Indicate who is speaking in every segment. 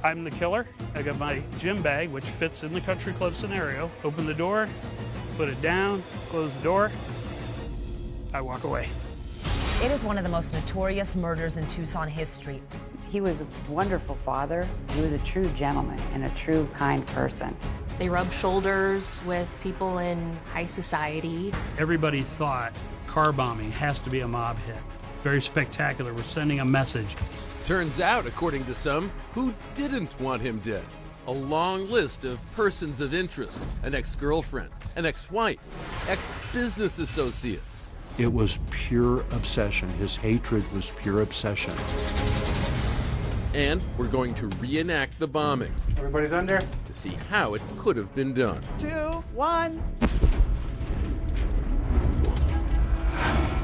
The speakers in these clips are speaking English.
Speaker 1: I'm the killer. I got my gym bag, which fits in the country club scenario. Open the door, put it down, close the door. I walk away.
Speaker 2: It is one of the most notorious murders in Tucson history.
Speaker 3: He was a wonderful father. He was a true gentleman and a true kind person.
Speaker 4: They rubbed shoulders with people in high society.
Speaker 1: Everybody thought car bombing has to be a mob hit. Very spectacular. We're sending a message.
Speaker 5: Turns out, according to some, who didn't want him dead? A long list of persons of interest, an ex-girlfriend, an ex-wife, ex-business associates.
Speaker 6: It was pure obsession. His hatred was pure obsession.
Speaker 5: And we're going to reenact the bombing.
Speaker 7: Everybody's under.
Speaker 5: To see how it could have been done.
Speaker 3: 2, 1.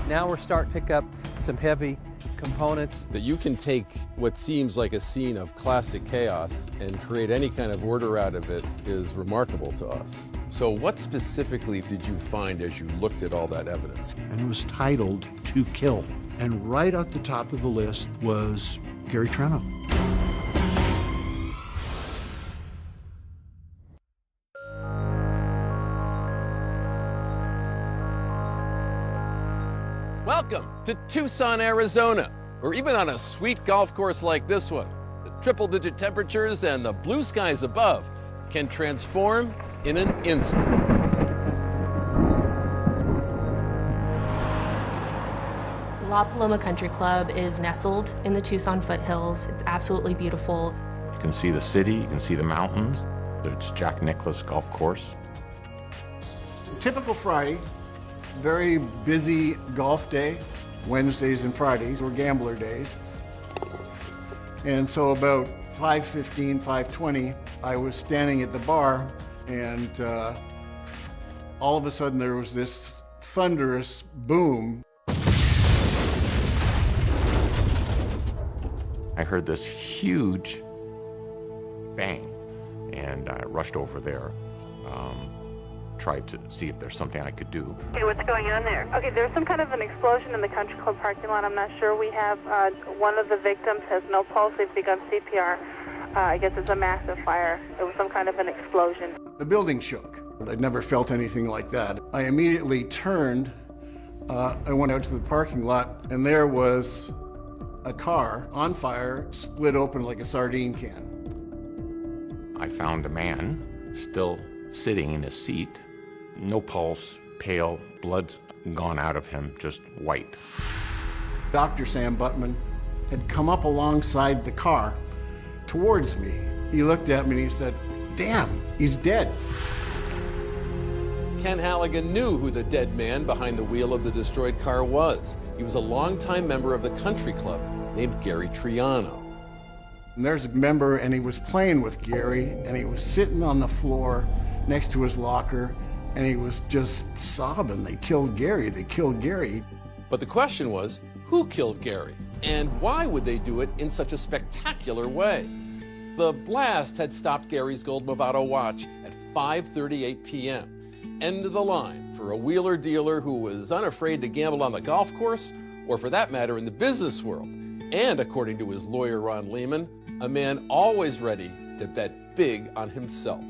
Speaker 7: Now we're starting to pick up some heavy components.
Speaker 5: That you can take what seems like a scene of classic chaos and create any kind of order out of it is remarkable to us. So what specifically did you find as you looked at all that evidence?
Speaker 6: And it was titled To Kill. And right at the top of the list was Gary Triano.
Speaker 5: Welcome to Tucson, Arizona, or even on a sweet golf course like this one. The triple-digit temperatures and the blue skies above can transform in an instant.
Speaker 4: La Paloma Country Club is nestled in the Tucson foothills. It's absolutely beautiful.
Speaker 8: You can see the city, you can see the mountains. It's Jack Nicklaus Golf Course.
Speaker 9: Typical Friday, very busy golf day. Wednesdays and Fridays were gambler days. And so about 5:15, 5:20, I was standing at the bar, and all of a sudden there was this thunderous boom.
Speaker 8: I heard this huge bang, and I rushed over there, tried to see if there's something I could do.
Speaker 10: Okay, what's going on there? Okay, there's some kind of an explosion in the country club parking lot. I'm not sure. We have one of the victims has no pulse. They've begun CPR. I guess it's a massive fire. It was some kind of an explosion.
Speaker 9: The building shook. I'd never felt anything like that. I immediately turned. I went out to the parking lot, and there was a car on fire, split open like a sardine can.
Speaker 8: I found a man still sitting in his seat, no pulse, pale, blood's gone out of him, just white.
Speaker 9: Dr. Sam Buttman had come up alongside the car towards me. He looked at me and he said, "Damn, he's dead."
Speaker 5: Ken Halligan knew who the dead man behind the wheel of the destroyed car was. He was a longtime member of the country club named Gary Triano.
Speaker 9: And there's a member, and he was playing with Gary, and he was sitting on the floor next to his locker, and he was just sobbing. They killed Gary, they killed Gary.
Speaker 5: But the question was, who killed Gary? And why would they do it in such a spectacular way? The blast had stopped Gary's gold Movado watch at 5:38 p.m. End of the line for a wheeler dealer who was unafraid to gamble on the golf course, or for that matter in the business world. And according to his lawyer, Ron Lehman, a man always ready to bet big on himself.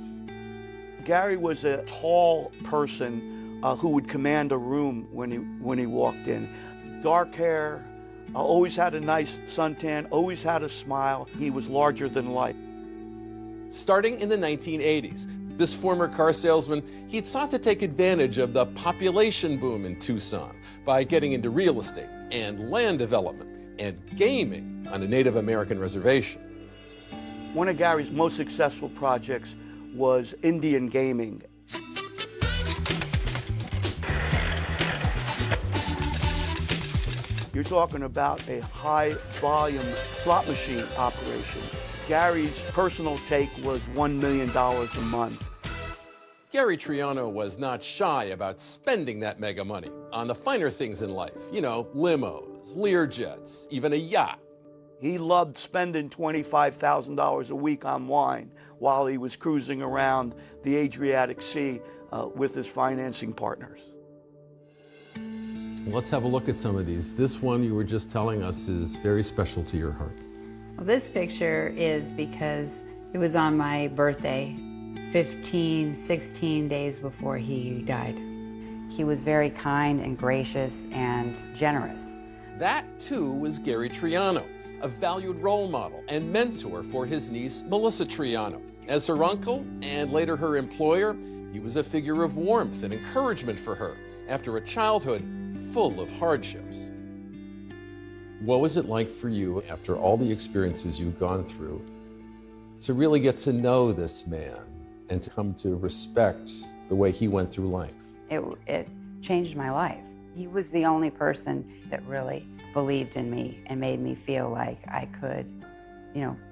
Speaker 11: Gary was a tall person who would command a room when he walked in. Dark hair, always had a nice suntan, always had a smile. He was larger than life.
Speaker 5: Starting in the 1980s, this former car salesman, he'd sought to take advantage of the population boom in Tucson by getting into real estate and land development and gaming on a Native American reservation.
Speaker 11: One of Gary's most successful projects was Indian gaming. You're talking about a high-volume slot machine operation. Gary's personal take was $1 million a month.
Speaker 5: Gary Triano was not shy about spending that mega money on the finer things in life. You know, limos, Learjets, even a yacht.
Speaker 11: He loved spending $25,000 a week on wine while he was cruising around the Adriatic Sea with his financing partners.
Speaker 5: Let's have a look at some of these. This one you were just telling us is very special to your heart.
Speaker 3: Well, this picture is because it was on my birthday, 16 days before he died. He was very kind and gracious and generous.
Speaker 5: That, too, was Gary Triano, a valued role model and mentor for his niece, Melissa Triano. As her uncle and later her employer, he was a figure of warmth and encouragement for her after a childhood full of hardships. What was it like for you, after all the experiences you've gone through, to really get to know this man and to come to respect the way he went through life?
Speaker 3: It changed my life. He was the only person that really believed in me and made me feel like I could,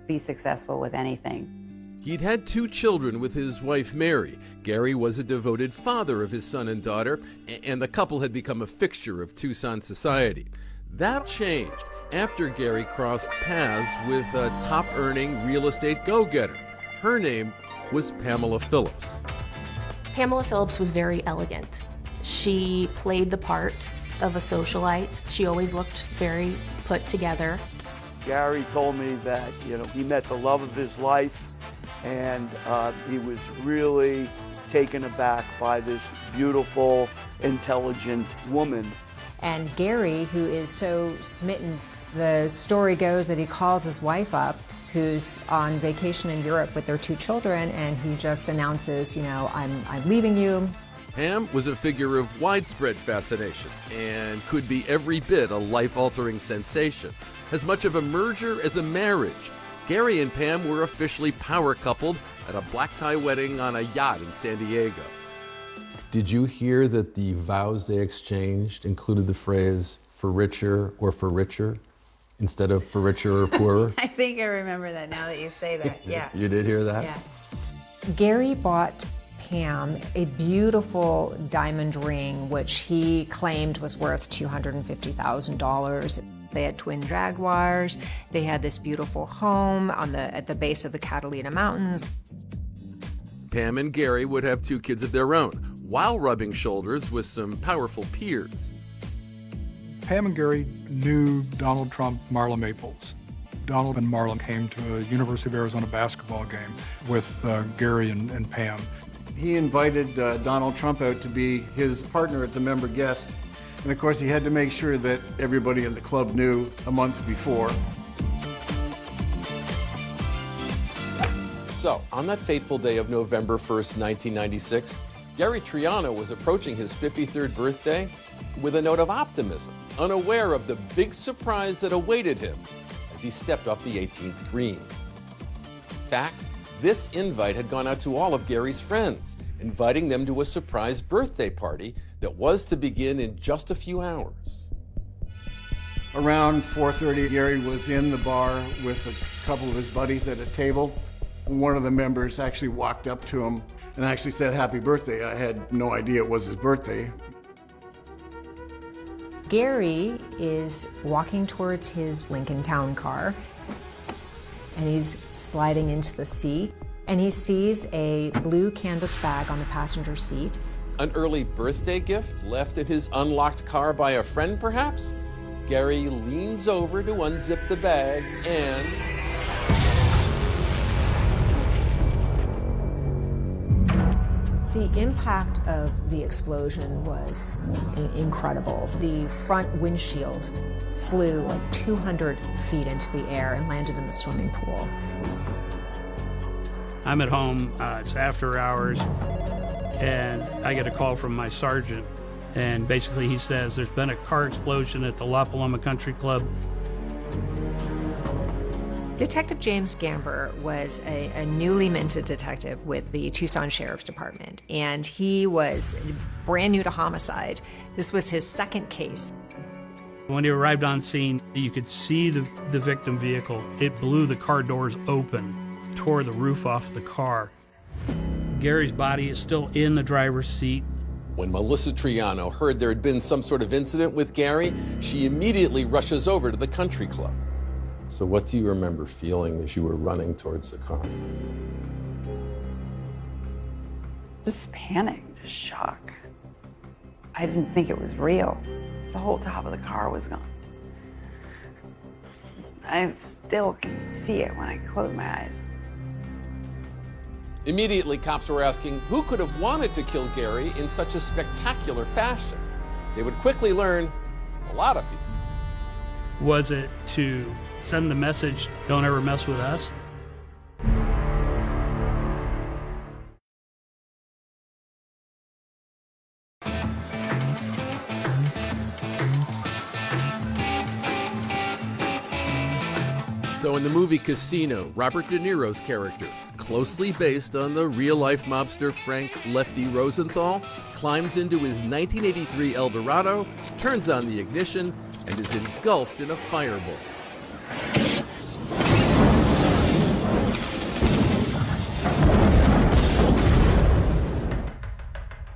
Speaker 3: be successful with anything.
Speaker 5: He'd had 2 children with his wife, Mary. Gary was a devoted father of his son and daughter, and the couple had become a fixture of Tucson society. That changed after Gary crossed paths with a top-earning real estate go-getter. Her name was Pamela Phillips.
Speaker 4: Pamela Phillips was very elegant. She played the part of a socialite. She always looked very put together.
Speaker 11: Gary told me that, he met the love of his life, and he was really taken aback by this beautiful, intelligent woman.
Speaker 12: And Gary, who is so smitten, the story goes that he calls his wife up, who's on vacation in Europe with their 2 children, and he just announces, I'm leaving you.
Speaker 5: Pam was a figure of widespread fascination and could be every bit a life-altering sensation. As much of a merger as a marriage, Gary and Pam were officially power-coupled at a black-tie wedding on a yacht in San Diego. Did you hear that the vows they exchanged included the phrase, for richer or for richer, instead of for richer or poorer?
Speaker 3: I think I remember that now that you say that, yeah.
Speaker 5: You did hear that?
Speaker 3: Yeah.
Speaker 12: Gary bought Pam a beautiful diamond ring, which he claimed was worth $250,000. They had twin Jaguars. They had this beautiful home at the base of the Catalina Mountains.
Speaker 5: Pam and Gary would have 2 kids of their own, while rubbing shoulders with some powerful peers.
Speaker 13: Pam and Gary knew Donald Trump, Marla Maples. Donald and Marla came to a University of Arizona basketball game with Gary and Pam.
Speaker 9: He invited Donald Trump out to be his partner at the member guest. And of course, he had to make sure that everybody in the club knew a month before.
Speaker 5: So, on that fateful day of November 1st, 1996, Gary Triano was approaching his 53rd birthday with a note of optimism, unaware of the big surprise that awaited him as he stepped off the 18th green. In fact, this invite had gone out to all of Gary's friends, inviting them to a surprise birthday party that was to begin in just a few hours.
Speaker 9: Around 4:30, Gary was in the bar with a couple of his buddies at a table. One of the members actually walked up to him and actually said, "Happy birthday." I had no idea it was his birthday.
Speaker 12: Gary is walking towards his Lincoln Town car, and he's sliding into the seat, and he sees a blue canvas bag on the passenger seat.
Speaker 5: An early birthday gift left in his unlocked car by a friend, perhaps? Gary leans over to unzip the bag and...
Speaker 12: The impact of the explosion was incredible. The front windshield flew like 200 feet into the air and landed in the swimming pool.
Speaker 1: I'm at home, it's after hours, and I get a call from my sergeant, and basically he says there's been a car explosion at the La Paloma Country Club.
Speaker 12: Detective James Gamber was a newly minted detective with the Tucson Sheriff's Department, and he was brand new to homicide. This was his second case.
Speaker 1: When he arrived on scene, you could see the victim vehicle. It blew the car doors open, tore the roof off the car. Gary's body is still in the driver's seat.
Speaker 5: When Melissa Triano heard there had been some sort of incident with Gary, she immediately rushes over to the country club. So what do you remember feeling as you were running towards the car?
Speaker 3: Just panic, just shock. I didn't think it was real. The whole top of the car was gone. I still can see it when I close my eyes.
Speaker 5: Immediately, cops were asking who could have wanted to kill Gary in such a spectacular fashion. They would quickly learn a lot of people.
Speaker 1: Was it to send the message, don't ever mess with us?
Speaker 5: So in the movie Casino, Robert De Niro's character, closely based on the real-life mobster Frank Lefty Rosenthal, climbs into his 1983 Eldorado, turns on the ignition, and is engulfed in a fireball.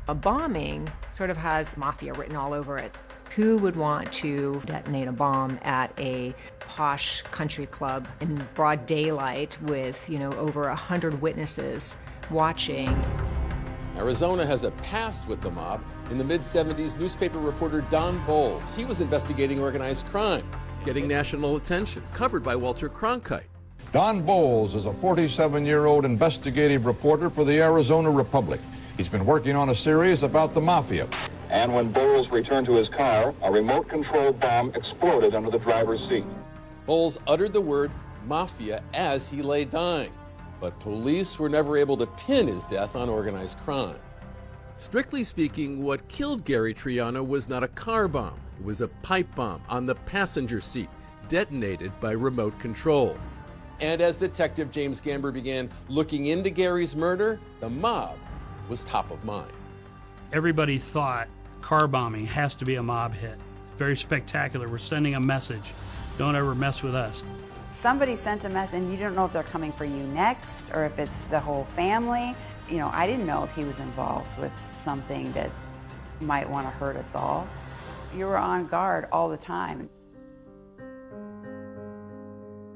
Speaker 12: A bombing sort of has mafia written all over it. Who would want to detonate a bomb at a posh country club in broad daylight with, over 100 witnesses watching?
Speaker 5: Arizona has a past with the mob. In the mid-70s, newspaper reporter Don Bowles, he was investigating organized crime, getting national attention, covered by Walter Cronkite.
Speaker 14: Don Bowles is a 47-year-old investigative reporter for the Arizona Republic. He's been working on a series about the mafia.
Speaker 15: And when Bowles returned to his car, a remote-controlled bomb exploded under the driver's seat.
Speaker 5: Bowles uttered the word mafia as he lay dying, but police were never able to pin his death on organized crime. Strictly speaking, what killed Gary Triano was not a car bomb. It was a pipe bomb on the passenger seat, detonated by remote control. And as Detective James Gamber began looking into Gary's murder, the mob was top of mind.
Speaker 1: Everybody thought car bombing has to be a mob hit. Very spectacular. We're sending a message. Don't ever mess with us.
Speaker 3: Somebody sent a message, and you don't know if they're coming for you next or if it's the whole family. I didn't know if he was involved with something that might want to hurt us all. You were on guard all the time.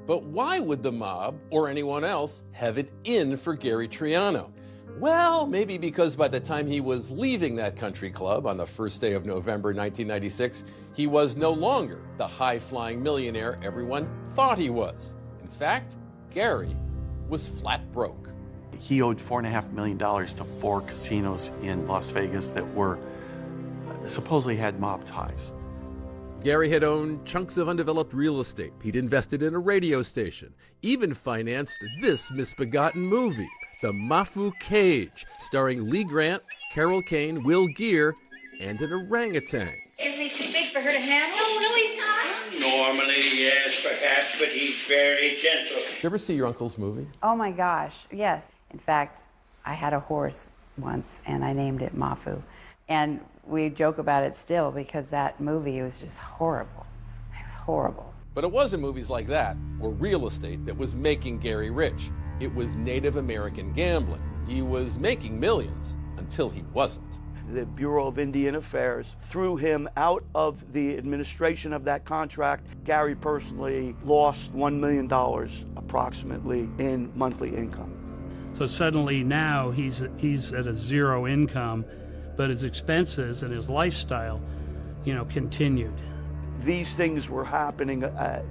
Speaker 5: But why would the mob or anyone else have it in for Gary Triano? Well, maybe because by the time he was leaving that country club on the first day of November 1996, he was no longer the high-flying millionaire everyone thought he was. In fact, Gary was flat broke.
Speaker 16: He owed $4.5 million to 4 casinos in Las Vegas that were supposedly had mob ties.
Speaker 5: Gary had owned chunks of undeveloped real estate. He'd invested in a radio station, even financed this misbegotten movie, The Mafu Cage, starring Lee Grant, Carol Kane, Will Geer, and an orangutan.
Speaker 17: Isn't he too big for her to handle? No, he's not.
Speaker 18: Normally, yes, perhaps, but he's very gentle.
Speaker 5: Did you ever see your uncle's movie?
Speaker 3: Oh my gosh, yes. In fact, I had a horse once and I named it Mafu. And we joke about it still because that movie was just horrible. It was horrible.
Speaker 5: But it wasn't movies like that or real estate that was making Gary rich. It was Native American gambling. He was making millions until he wasn't.
Speaker 11: The Bureau of Indian Affairs threw him out of the administration of that contract. Gary personally lost $1 million approximately in monthly income.
Speaker 1: So suddenly now he's at a zero income, but his expenses and his lifestyle, continued.
Speaker 11: These things were happening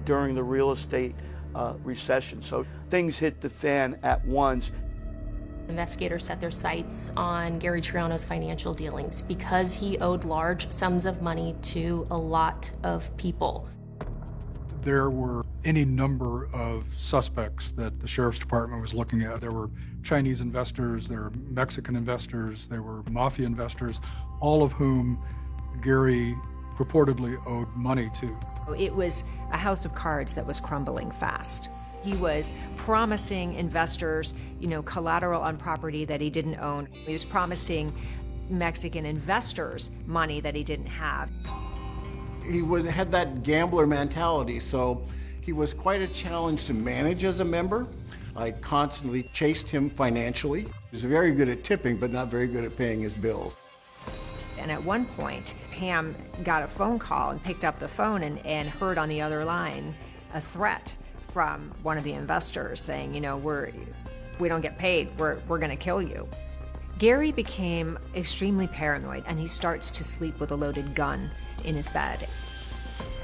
Speaker 11: during the real estate recession, so things hit the fan at once.
Speaker 4: Investigators set their sights on Gary Triano's financial dealings because he owed large sums of money to a lot of people.
Speaker 13: There were any number of suspects that the sheriff's department was looking at. There were Chinese investors, there were Mexican investors, there were mafia investors, all of whom Gary purportedly owed money to.
Speaker 12: It was a house of cards that was crumbling fast. He was promising investors, collateral on property that he didn't own. He was promising Mexican investors money that he didn't have.
Speaker 9: He had that gambler mentality, so he was quite a challenge to manage as a member. I constantly chased him financially. He was very good at tipping, but not very good at paying his bills.
Speaker 12: And at one point, Pam got a phone call and picked up the phone and heard on the other line a threat from one of the investors saying, we don't get paid, we're gonna kill you. Gary became extremely paranoid and he starts to sleep with a loaded gun in his bed.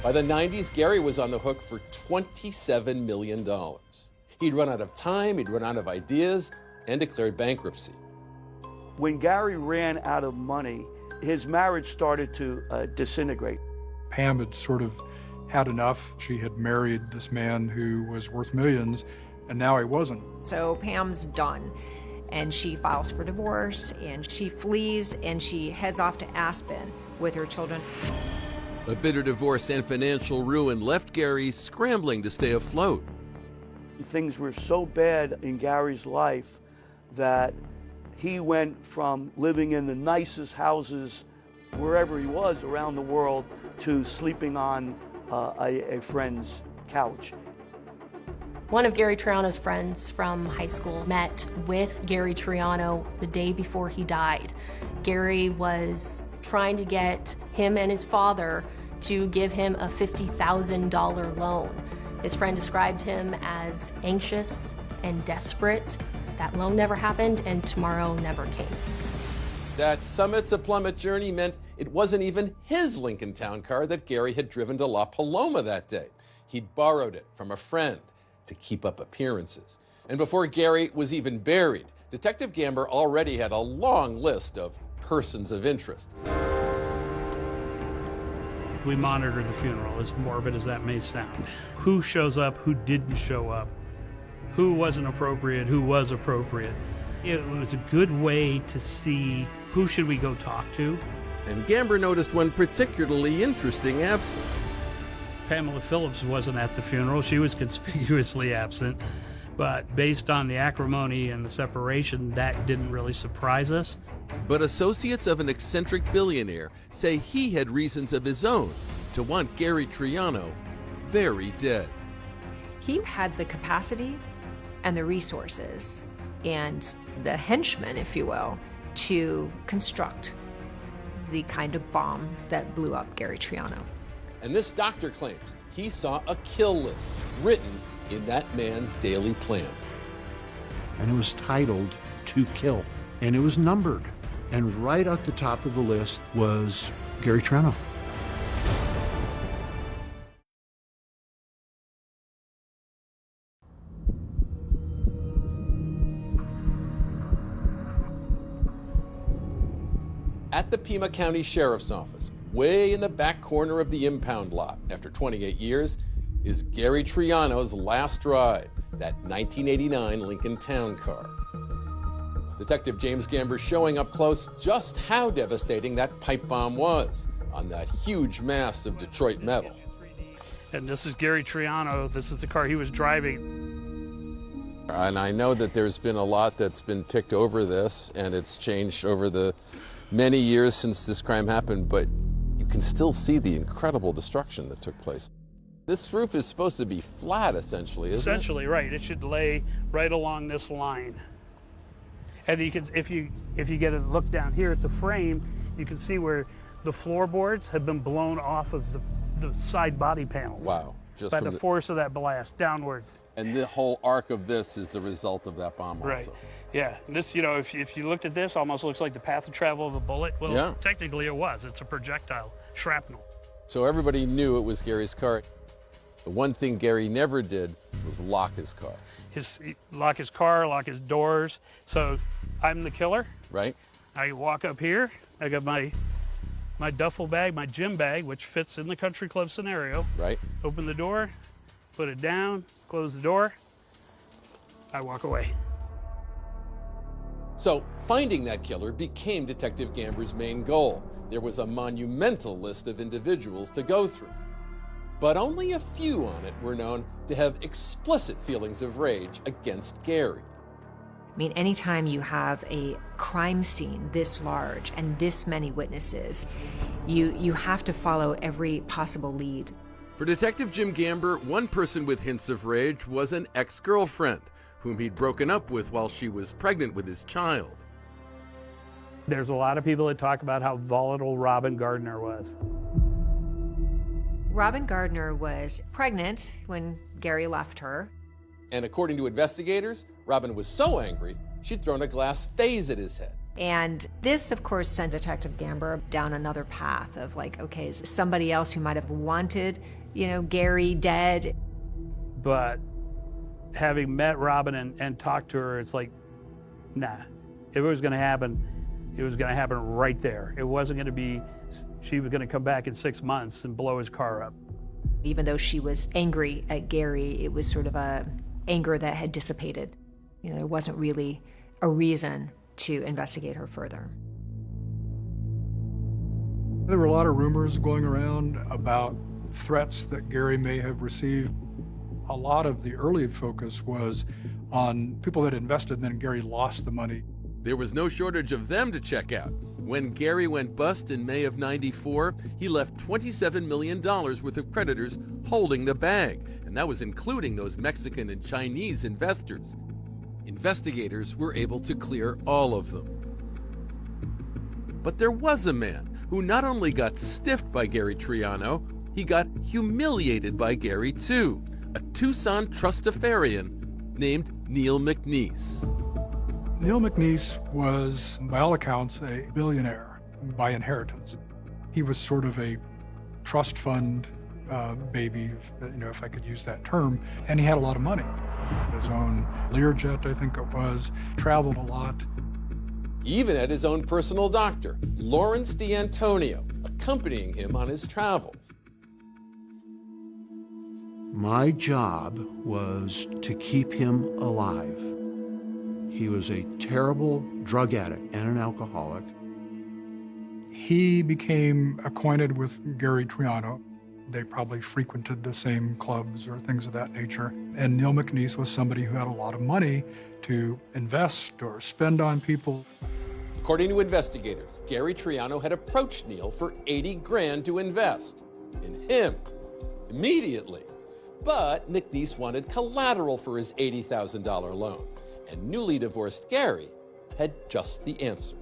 Speaker 5: By the 90s, Gary was on the hook for $27 million. He'd run out of time, he'd run out of ideas, and declared bankruptcy.
Speaker 11: When Gary ran out of money, his marriage started to disintegrate.
Speaker 13: Pam had sort of had enough. She had married this man who was worth millions, and now he wasn't.
Speaker 12: So Pam's done, and she files for divorce, and she flees, and she heads off to Aspen with her children.
Speaker 5: A bitter divorce and financial ruin left Gary scrambling to stay afloat.
Speaker 11: Things were so bad in Gary's life that he went from living in the nicest houses wherever he was around the world to sleeping on a friend's couch.
Speaker 4: One of Gary Triano's friends from high school met with Gary Triano the day before he died. Gary was trying to get him and his father to give him a $50,000 loan. His friend described him as anxious and desperate. That loan never happened, and tomorrow never came.
Speaker 5: That summit to plummet journey meant it wasn't even his Lincoln Town Car that Gary had driven to La Paloma that day. He'd borrowed it from a friend to keep up appearances. And before Gary was even buried, Detective Gamber already had a long list of persons of interest.
Speaker 1: We monitor the funeral, as morbid as that may sound. Who shows up, who didn't show up, who wasn't appropriate, who was appropriate. It was a good way to see who should we go talk to.
Speaker 5: And Gamber noticed one particularly interesting absence.
Speaker 1: Pamela Phillips wasn't at the funeral. She was conspicuously absent. But based on the acrimony and the separation, that didn't really surprise us.
Speaker 5: But associates of an eccentric billionaire say he had reasons of his own to want Gary Triano very dead.
Speaker 12: He had the capacity and the resources and the henchmen, if you will, to construct the kind of bomb that blew up Gary Triano.
Speaker 5: And this doctor claims he saw a kill list written in that man's daily plan.
Speaker 6: And it was titled "To Kill," and it was numbered. And right at the top of the list was Gary Triano.
Speaker 5: At the Pima County Sheriff's Office, way in the back corner of the impound lot, after 28 years, is Gary Triano's last ride, that 1989 Lincoln Town Car. Detective James Gamber showing up close just how devastating that pipe bomb was on that huge mass of Detroit metal.
Speaker 1: And this is Gary Triano. This is the car he was driving.
Speaker 5: And I know that there's been a lot that's been picked over this, and it's changed over the many years since this crime happened, but you can still see the incredible destruction that took place. This roof is supposed to be flat, essentially, isn't it?
Speaker 1: Essentially, right. It should lay right along this line. And you can, if you get a look down here at the frame, you can see where the floorboards have been blown off of the side body panels.
Speaker 5: Wow. Just
Speaker 1: by the force of that blast downwards.
Speaker 5: And the whole arc of this is the result of that bomb also.
Speaker 1: Right. Yeah. This, you know, if you looked at this, almost looks like the path of travel of a bullet. Well,
Speaker 5: yeah.
Speaker 1: Technically it was. It's a projectile, shrapnel.
Speaker 5: So everybody knew it was Gary's car. The one thing Gary never did was lock his car.
Speaker 1: Lock his car, lock his doors. So I'm the killer.
Speaker 5: Right.
Speaker 1: I walk up here. I got my duffel bag, my gym bag, which fits in the country club scenario.
Speaker 5: Right.
Speaker 1: Open the door, put it down, close the door. I walk away.
Speaker 5: So finding that killer became Detective Gamber's main goal. There was a monumental list of individuals to go through. But only a few on it were known to have explicit feelings of rage against Gary.
Speaker 12: I mean, anytime you have a crime scene this large and this many witnesses, you have to follow every possible lead.
Speaker 5: For Detective Jim Gamber, one person with hints of rage was an ex-girlfriend whom he'd broken up with while she was pregnant with his child.
Speaker 1: There's a lot of people that talk about how volatile Robin Gardner was.
Speaker 12: Robin Gardner was pregnant when Gary left her.
Speaker 5: And according to investigators, Robin was so angry, she'd thrown a glass vase at his head.
Speaker 12: And this, of course, sent Detective Gamber down another path of like, okay, is this somebody else who might have wanted, Gary dead?
Speaker 1: But having met Robin and talked to her, it's like, nah. If it was going to happen, it was going to happen right there. It wasn't going to be, she was going to come back in 6 months and blow his car up.
Speaker 12: Even though she was angry at Gary, it was sort of a anger that had dissipated. There wasn't really a reason to investigate her further.
Speaker 13: There were a lot of rumors going around about threats that Gary may have received. A lot of the early focus was on people that invested, and then Gary lost the money.
Speaker 5: There was no shortage of them to check out. When Gary went bust in May of '94, he left $27 million worth of creditors holding the bag, and that was including those Mexican and Chinese investors. Investigators were able to clear all of them. But there was a man who not only got stiffed by Gary Triano, he got humiliated by Gary too, a Tucson trustafarian named Neil McNeese.
Speaker 13: Neil McNeese was, by all accounts, a billionaire by inheritance. He was sort of a trust fund baby, if I could use that term, and he had a lot of money. His own Learjet, I think it was, traveled a lot.
Speaker 5: Even had his own personal doctor, Lawrence D'Antonio, accompanying him on his travels.
Speaker 6: My job was to keep him alive. He was a terrible drug addict and an alcoholic.
Speaker 13: He became acquainted with Gary Triano. They probably frequented the same clubs or things of that nature. And Neil McNeese was somebody who had a lot of money to invest or spend on people.
Speaker 5: According to investigators, Gary Triano had approached Neil for $80 grand to invest in him immediately. But McNeese wanted collateral for his $80,000 loan, and newly divorced Gary had just the answer.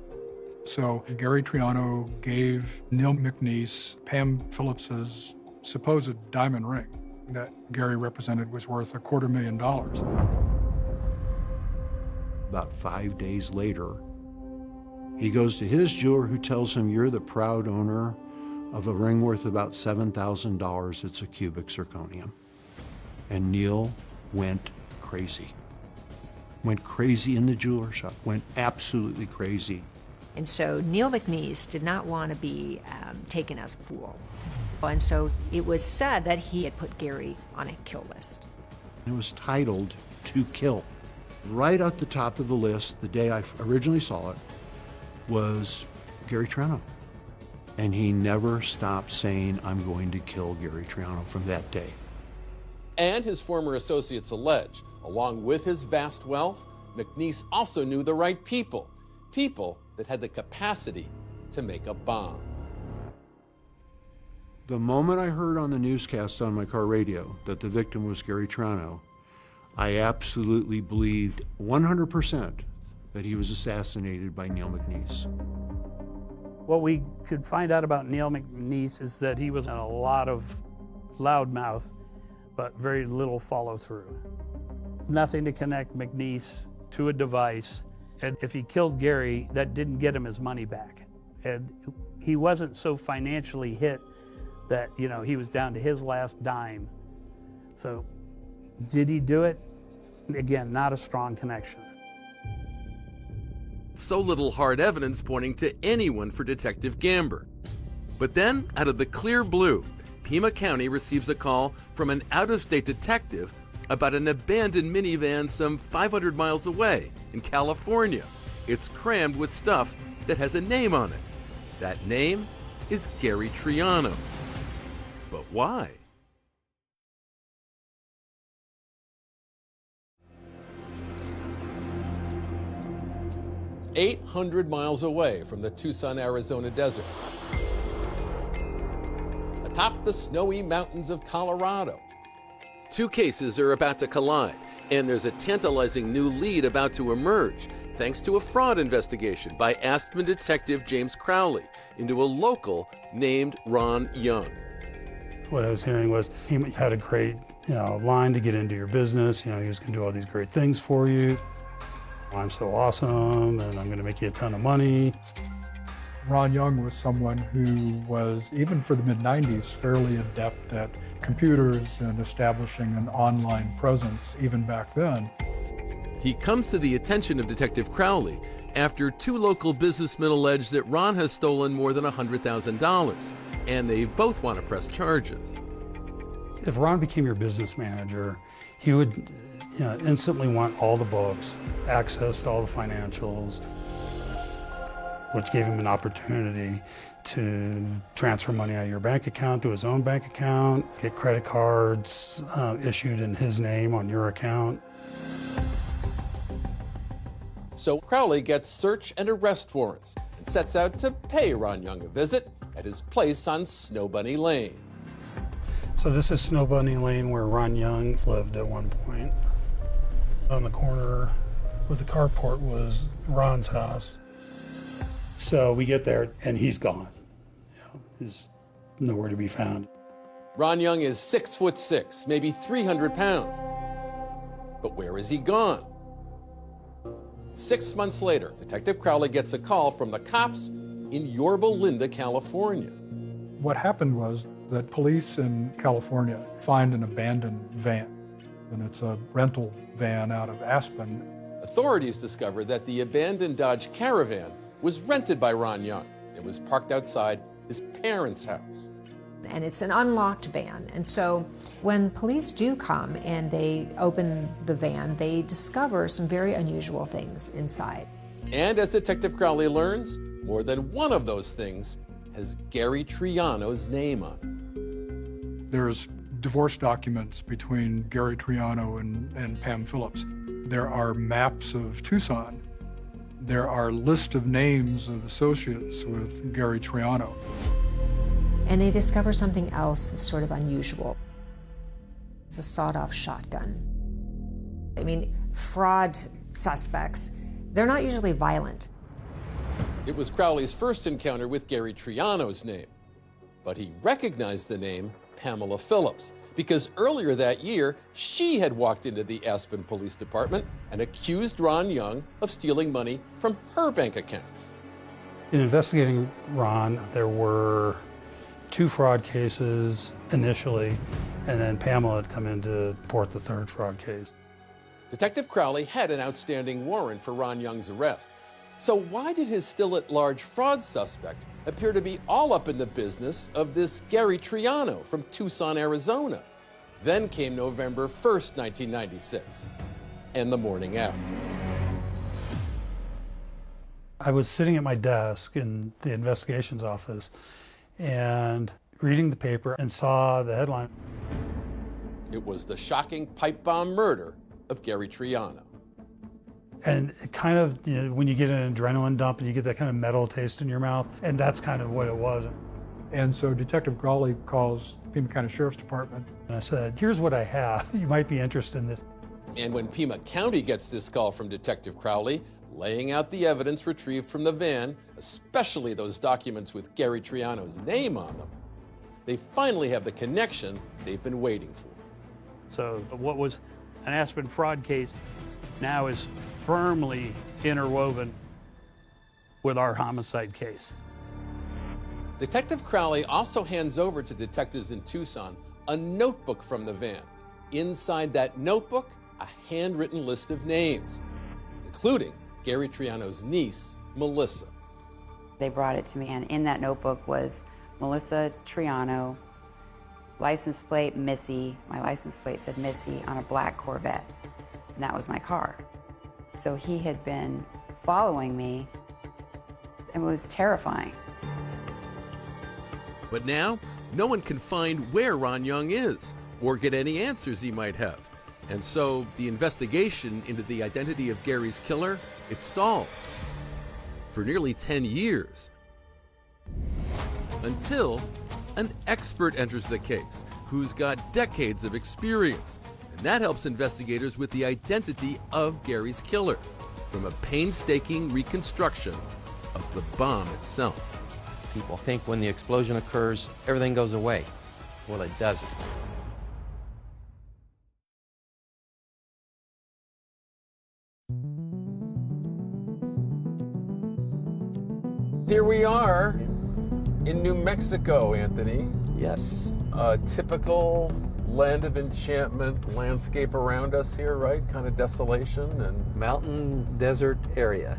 Speaker 13: So Gary Triano gave Neil McNeese Pam Phillips's supposed diamond ring that Gary represented was worth $250,000.
Speaker 6: About 5 days later, he goes to his jeweler who tells him, "You're the proud owner of a ring worth about $7,000. It's a cubic zirconium." And Neil went crazy. Went crazy in the jeweler shop, went absolutely crazy.
Speaker 12: And so Neil McNeese did not want to be taken as a fool. And so it was said that he had put Gary on a kill list.
Speaker 6: It was titled "To Kill." Right at the top of the list, the day I originally saw it, was Gary Triano. And he never stopped saying, "I'm going to kill Gary Triano," from that day.
Speaker 5: And his former associates allege, along with his vast wealth, McNeese also knew the right people, people that had the capacity to make a bomb.
Speaker 6: The moment I heard on the newscast on my car radio that the victim was Gary Triano, I absolutely believed 100% that he was assassinated by Neil McNeese.
Speaker 1: What we could find out about Neil McNeese is that he was in a lot of loudmouth, but very little follow through. Nothing to connect McNeese to a device. And if he killed Gary, that didn't get him his money back. And he wasn't so financially hit that, he was down to his last dime. So did he do it? Again, not a strong connection.
Speaker 5: So little hard evidence pointing to anyone for Detective Gamber. But then, out of the clear blue, Pima County receives a call from an out-of-state detective about an abandoned minivan some 500 miles away in California. It's crammed with stuff that has a name on it. That name is Gary Triano. But why? "800 miles away from the Tucson, Arizona desert, atop the snowy mountains of Colorado, two cases are about to collide, and there's a tantalizing new lead about to emerge thanks to a fraud investigation by Aspen detective James Crowley into a local named Ron Young.
Speaker 1: What I was hearing was he had a great, line to get into your business. He was going to do all these great things for you. I'm so awesome and I'm going to make you a ton of money.
Speaker 13: Ron Young was someone who was, even for the mid-90s, fairly adept at computers and establishing an online presence even back then.
Speaker 5: He comes to the attention of Detective Crowley after two local businessmen allege that Ron has stolen more than $100,000, and they both want to press charges.
Speaker 1: If Ron became your business manager, he would instantly want all the books, access to all the financials, which gave him an opportunity to transfer money out of your bank account to his own bank account, get credit cards issued in his name on your account.
Speaker 5: So Crowley gets search and arrest warrants and sets out to pay Ron Young a visit at his place on Snow Bunny Lane.
Speaker 1: So this is Snow Bunny Lane where Ron Young lived at one point. On the corner where the carport was Ron's house. So we get there and he's gone. He's nowhere to be found.
Speaker 5: Ron Young is 6'6", maybe 300 pounds. But where is he gone? 6 months later, Detective Crowley gets a call from the cops in Yorba Linda, California.
Speaker 13: What happened was that police in California find an abandoned van, and it's a rental van out of Aspen.
Speaker 5: Authorities discover that the abandoned Dodge Caravan was rented by Ron Young. It was parked outside his parents' house.
Speaker 12: And it's an unlocked van. And so when police do come and they open the van, they discover some very unusual things inside.
Speaker 5: And as Detective Crowley learns, more than one of those things has Gary Triano's name on it.
Speaker 13: There's divorce documents between Gary Triano and Pam Phillips. There are maps of Tucson. There are lists of names of associates with Gary Triano.
Speaker 12: And they discover something else that's sort of unusual. It's a sawed-off shotgun. I mean, fraud suspects, they're not usually violent.
Speaker 5: It was Crowley's first encounter with Gary Triano's name, but he recognized the name Pamela Phillips because earlier that year, she had walked into the Aspen Police Department and accused Ron Young of stealing money from her bank accounts.
Speaker 1: In investigating Ron, there were 2 fraud cases initially, and then Pamela had come in to report the 3rd fraud case.
Speaker 5: Detective Crowley had an outstanding warrant for Ron Young's arrest. So why did his still-at-large fraud suspect appear to be all up in the business of this Gary Triano from Tucson, Arizona? Then came November 1st, 1996, and the morning after.
Speaker 1: I was sitting at my desk in the investigations office and reading the paper and saw the headline.
Speaker 5: It was the shocking pipe bomb murder of Gary Triano.
Speaker 1: And it kind of, when you get an adrenaline dump and you get that kind of metal taste in your mouth, and that's kind of what it was.
Speaker 13: And so Detective Crowley calls Pima County Sheriff's Department.
Speaker 1: And I said, here's what I have. You might be interested in this.
Speaker 5: And when Pima County gets this call from Detective Crowley, laying out the evidence retrieved from the van, especially those documents with Gary Triano's name on them, they finally have the connection they've been waiting for.
Speaker 1: So what was an Aspen fraud case now is firmly interwoven with our homicide case.
Speaker 5: Detective Crowley also hands over to detectives in Tucson a notebook from the van. Inside that notebook, a handwritten list of names, including Gary Triano's niece, Melissa.
Speaker 3: They brought it to me, and in that notebook was Melissa Triano, license plate Missy. My license plate said Missy on a black Corvette, and that was my car. So he had been following me, and it was terrifying.
Speaker 5: But now, no one can find where Ron Young is or get any answers he might have. And so the investigation into the identity of Gary's killer, it stalls for nearly 10 years. Until an expert enters the case who's got decades of experience. And that helps investigators with the identity of Gary's killer from a painstaking reconstruction of the bomb itself.
Speaker 19: People think when the explosion occurs, everything goes away. Well, it doesn't.
Speaker 5: Here we are in New Mexico, Anthony.
Speaker 19: Yes.
Speaker 5: A typical land of enchantment landscape around us here, right? Kind of desolation and
Speaker 19: mountain desert area.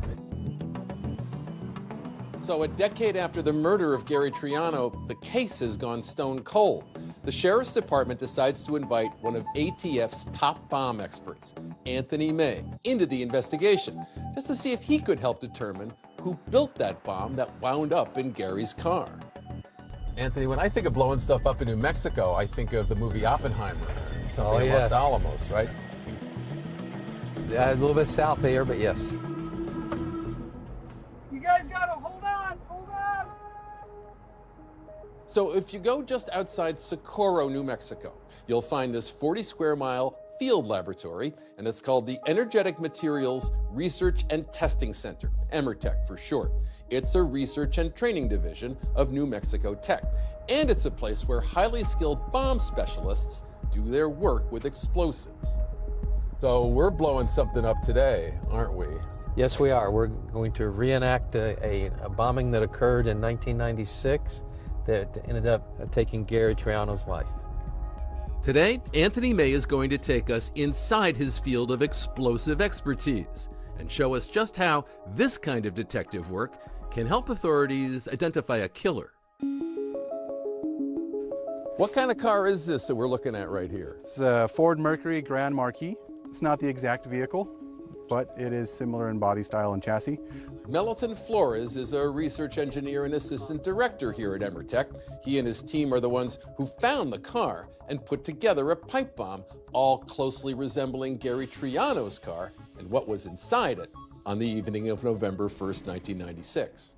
Speaker 5: So a decade after the murder of Gary Triano, the case has gone stone cold. The Sheriff's Department decides to invite one of ATF's top bomb experts, Anthony May, into the investigation, just to see if he could help determine who built that bomb that wound up in Gary's car. Anthony, when I think of blowing stuff up in New Mexico, I think of the movie Oppenheimer, something in Los Alamos, right?
Speaker 19: Yeah, a little bit south here, but yes.
Speaker 20: You guys gotta hold on, hold on.
Speaker 5: So if you go just outside Socorro, New Mexico, you'll find this 40-square-mile field laboratory, and it's called the Energetic Materials Research and Testing Center, EMERTEC for short. It's a research and training division of New Mexico Tech, and it's a place where highly skilled bomb specialists do their work with explosives. So we're blowing something up today, aren't we?
Speaker 19: Yes, we are. We're going to reenact a bombing that occurred in 1996 that ended up taking Gary Triano's life.
Speaker 5: Today, Anthony May is going to take us inside his field of explosive expertise and show us just how this kind of detective work can help authorities identify a killer. What kind of car is this that we're looking at right here?
Speaker 21: It's a Ford Mercury Grand Marquis. It's not the exact vehicle, but it is similar in body style and chassis.
Speaker 5: Melton Flores is a research engineer and assistant director here at EMERTEC. He and his team are the ones who found the car and put together a pipe bomb, all closely resembling Gary Triano's car and what was inside it on the evening of November 1st, 1996.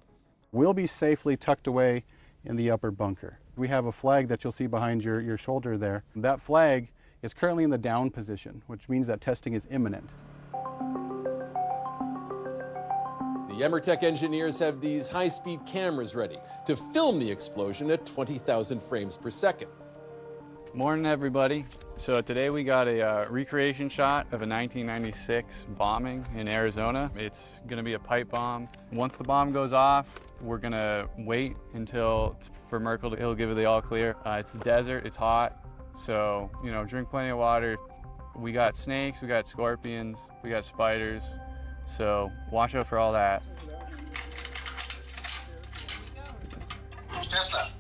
Speaker 21: Will be safely tucked away in the upper bunker. We have a flag that you'll see behind your shoulder there. That flag is currently in the down position, which means that testing is imminent.
Speaker 5: The EMERTEC engineers have these high-speed cameras ready to film the explosion at 20,000 frames per second.
Speaker 22: Morning, everybody. So today we got a recreation shot of a 1996 bombing in Arizona. It's going to be a pipe bomb. Once the bomb goes off, we're going to wait until for Merkel he'll give it the all clear. It's the desert, it's hot, so drink plenty of water. We got snakes, we got scorpions, we got spiders, so watch out for all that.
Speaker 20: Tesla.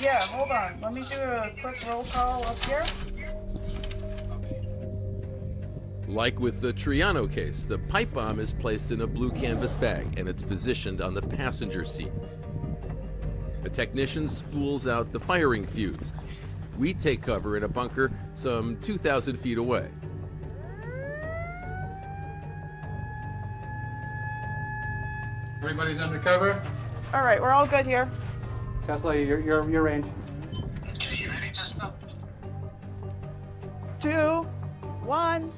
Speaker 20: Yeah, hold on. Let me do a quick roll call up here.
Speaker 5: Like with the Triano case, the pipe bomb is placed in a blue canvas bag and it's positioned on the passenger seat. The technician spools out the firing fuse. We take cover in a bunker some 2,000 feet away.
Speaker 13: Everybody's under cover?
Speaker 20: All right, we're all good here.
Speaker 21: Tesla, your range.
Speaker 20: Okay, you ready, Tesla? 2, 1.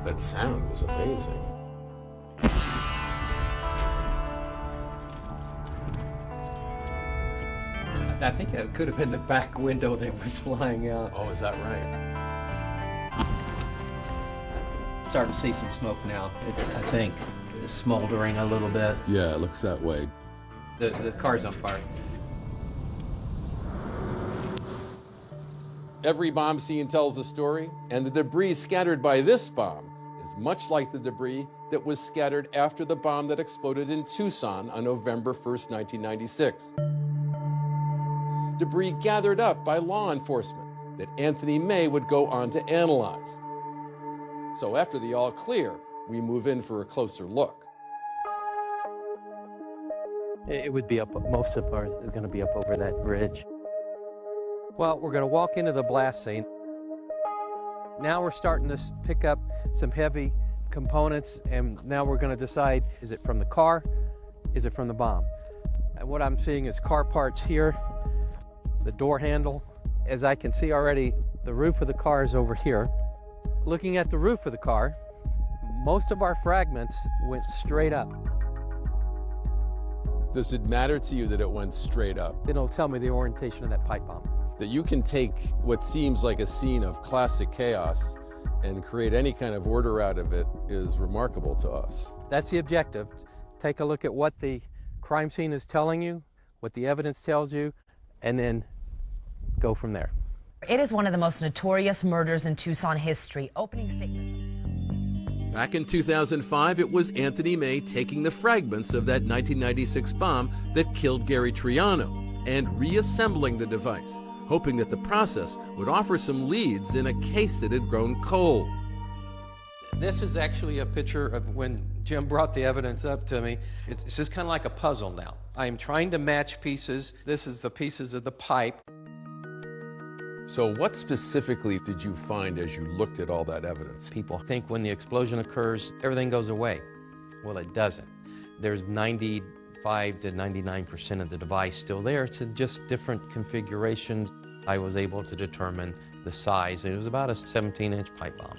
Speaker 5: That sound was amazing.
Speaker 19: I think it could have been the back window that was flying out.
Speaker 5: Oh, is that right?
Speaker 19: Starting to see some smoke now. I think, it's smoldering a little bit.
Speaker 5: Yeah, it looks that way.
Speaker 19: The car's on fire.
Speaker 5: Every bomb scene tells a story, and the debris scattered by this bomb is much like the debris that was scattered after the bomb that exploded in Tucson on November 1st, 1996. Debris gathered up by law enforcement that Anthony May would go on to analyze. So after the all clear, we move in for a closer look.
Speaker 19: It would be up, most of it is going to be up over that bridge. Well, we're going to walk into the blast scene. Now we're starting to pick up some heavy components, and now we're going to decide, is it from the car? Is it from the bomb? And what I'm seeing is car parts here, the door handle. As I can see already, the roof of the car is over here. Looking at the roof of the car, most of our fragments went straight up.
Speaker 5: Does it matter to you that it went straight up?
Speaker 19: It'll tell me the orientation of that pipe bomb.
Speaker 5: That you can take what seems like a scene of classic chaos and create any kind of order out of it is remarkable to us.
Speaker 19: That's the objective. Take a look at what the crime scene is telling you, what the evidence tells you, and then go from there.
Speaker 2: It is one of the most notorious murders in Tucson history. Opening statements.
Speaker 5: Back in 2005, it was Anthony May taking the fragments of that 1996 bomb that killed Gary Triano and reassembling the device, hoping that the process would offer some leads in a case that had grown cold.
Speaker 19: This is actually a picture of when Jim brought the evidence up to me. It's just kind of like a puzzle now. I am trying to match pieces. This is the pieces of the pipe.
Speaker 5: So what specifically did you find as you looked at all that evidence?
Speaker 19: People think when the explosion occurs, everything goes away. Well, it doesn't. There's 95 to 99% of the device still there. It's in just different configurations. I was able to determine the size. It was about a 17-inch pipe bomb.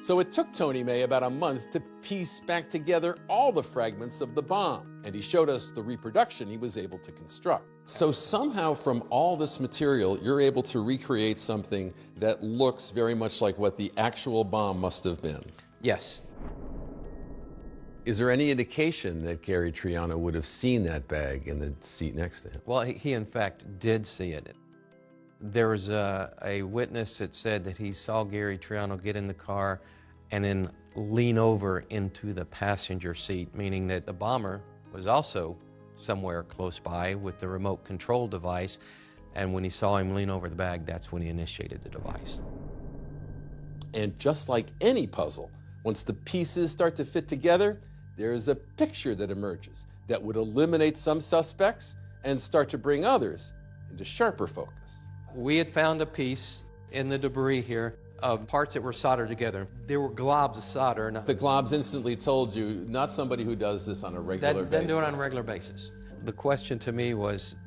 Speaker 5: So it took Tony May about a month to piece back together all the fragments of the bomb, and he showed us the reproduction he was able to construct. So somehow from all this material, you're able to recreate something that looks very much like what the actual bomb must have been.
Speaker 19: Yes.
Speaker 5: Is there any indication that Gary Triano would have seen that bag in the seat next to him?
Speaker 19: Well, he in fact did see it. There was a witness that said that he saw Gary Triano get in the car and then lean over into the passenger seat, meaning that the bomber was also somewhere close by with the remote control device, and when he saw him lean over the bag, that's when he initiated the device.
Speaker 5: And just like any puzzle, once the pieces start to fit together, there's a picture that emerges that would eliminate some suspects and start to bring others into sharper focus.
Speaker 19: We had found a piece in the debris here of parts that were soldered together. There were globs of solder.
Speaker 5: The globs instantly told you, not somebody who does this on a regular basis.
Speaker 19: Doesn't do it on a regular basis. The question to me was,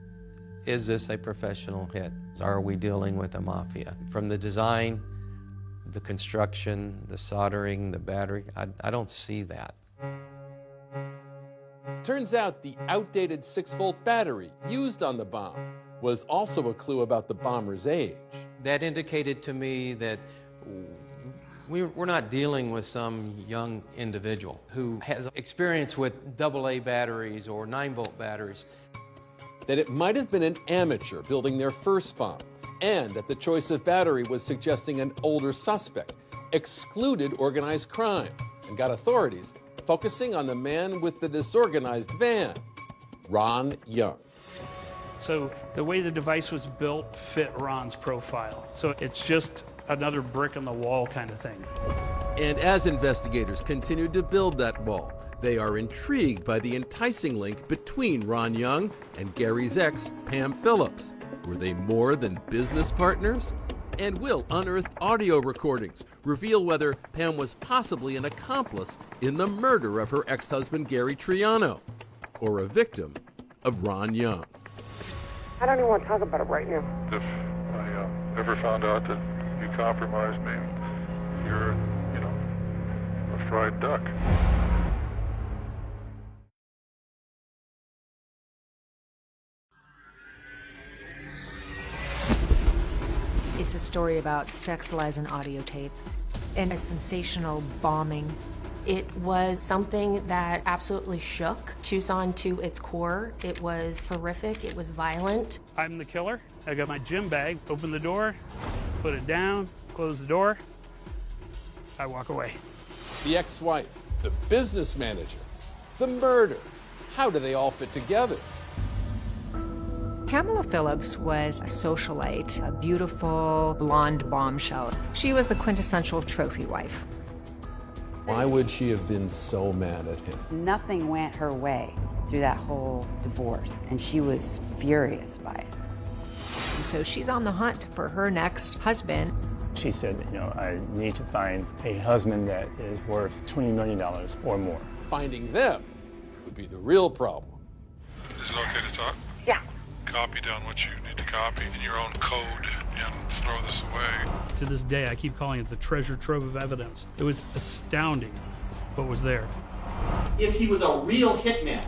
Speaker 19: is this a professional hit? Are we dealing with a mafia? From the design, the construction, the soldering, the battery, I don't see that.
Speaker 5: Turns out the outdated 6-volt battery used on the bomb was also a clue about the bomber's age.
Speaker 19: That indicated to me that we're not dealing with some young individual who has experience with AA batteries or 9-volt batteries.
Speaker 5: That it might have been an amateur building their first bomb, and that the choice of battery was suggesting an older suspect, excluded organized crime, and got authorities focusing on the man with the disorganized van, Ron Young.
Speaker 1: So the way the device was built fit Ron's profile. So it's just another brick in the wall kind of thing.
Speaker 5: And as investigators continued to build that wall, they are intrigued by the enticing link between Ron Young and Gary's ex, Pam Phillips. Were they more than business partners? And will unearthed audio recordings reveal whether Pam was possibly an accomplice in the murder of her ex-husband Gary Triano, or a victim of Ron Young?
Speaker 7: I don't even want to talk about it right now.
Speaker 23: If I ever found out that you compromised me, you're, a fried duck.
Speaker 12: It's a story about sex, lies, and audio tape, and a sensational bombing.
Speaker 4: It was something that absolutely shook Tucson to its core. It was horrific, it was violent.
Speaker 1: I'm the killer. I got my gym bag, open the door, put it down, close the door, I walk away.
Speaker 5: The ex-wife, the business manager, the murder. How do they all fit together?
Speaker 12: Pamela Phillips was a socialite, a beautiful blonde bombshell. She was the quintessential trophy wife.
Speaker 5: Why would she have been so mad at him?
Speaker 3: Nothing went her way through that whole divorce, and she was furious by it.
Speaker 12: And so she's on the hunt for her next husband.
Speaker 24: She said, I need to find a husband that is worth $20 million or more.
Speaker 5: Finding them would be the real problem.
Speaker 23: Is it okay to talk?
Speaker 3: Yeah.
Speaker 23: Copy down what you need to copy in your own code and throw this away.
Speaker 1: To this day, I keep calling it the treasure trove of evidence. It was astounding what was there.
Speaker 25: If he was a real hitman,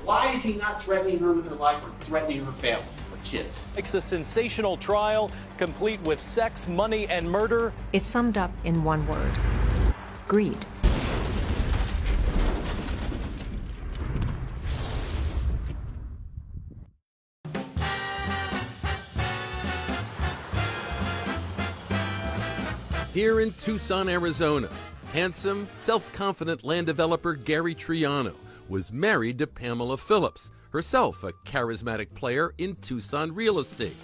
Speaker 8: Why is he not threatening her with her life or threatening her family or kids?
Speaker 10: It's a sensational trial, complete with sex, money, and murder.
Speaker 12: It's summed up in one word: greed.
Speaker 5: Here in Tucson, Arizona, handsome, self-confident land developer Gary Triano was married to Pamela Phillips, herself a charismatic player in Tucson real estate.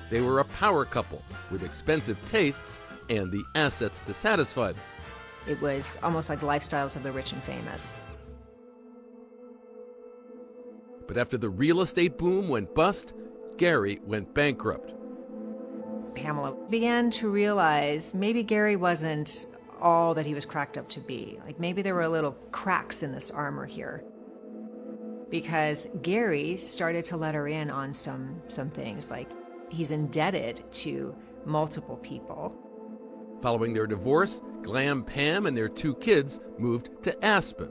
Speaker 5: They were a power couple with expensive tastes and the assets to satisfy them.
Speaker 12: It was almost like the lifestyles of the rich and famous.
Speaker 5: But after the real estate boom went bust, Gary went bankrupt.
Speaker 12: Pamela began to realize maybe Gary wasn't all that he was cracked up to be. Like maybe there were little cracks in this armor here. Because Gary started to let her in on some things, like he's indebted to multiple people.
Speaker 5: Following their divorce, Glam Pam and their 2 kids moved to Aspen.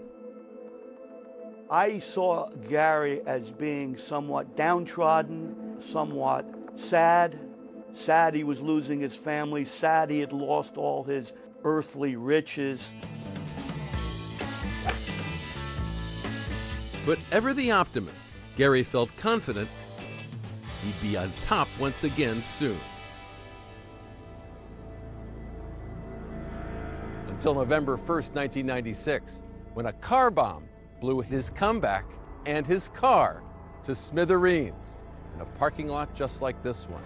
Speaker 11: I saw Gary as being somewhat downtrodden, somewhat sad. Sad he was losing his family, sad he had lost all his earthly riches.
Speaker 5: But ever the optimist, Gary felt confident he'd be on top once again soon. Until November 1st, 1996, when a car bomb blew his comeback and his car to smithereens in a parking lot just like this one.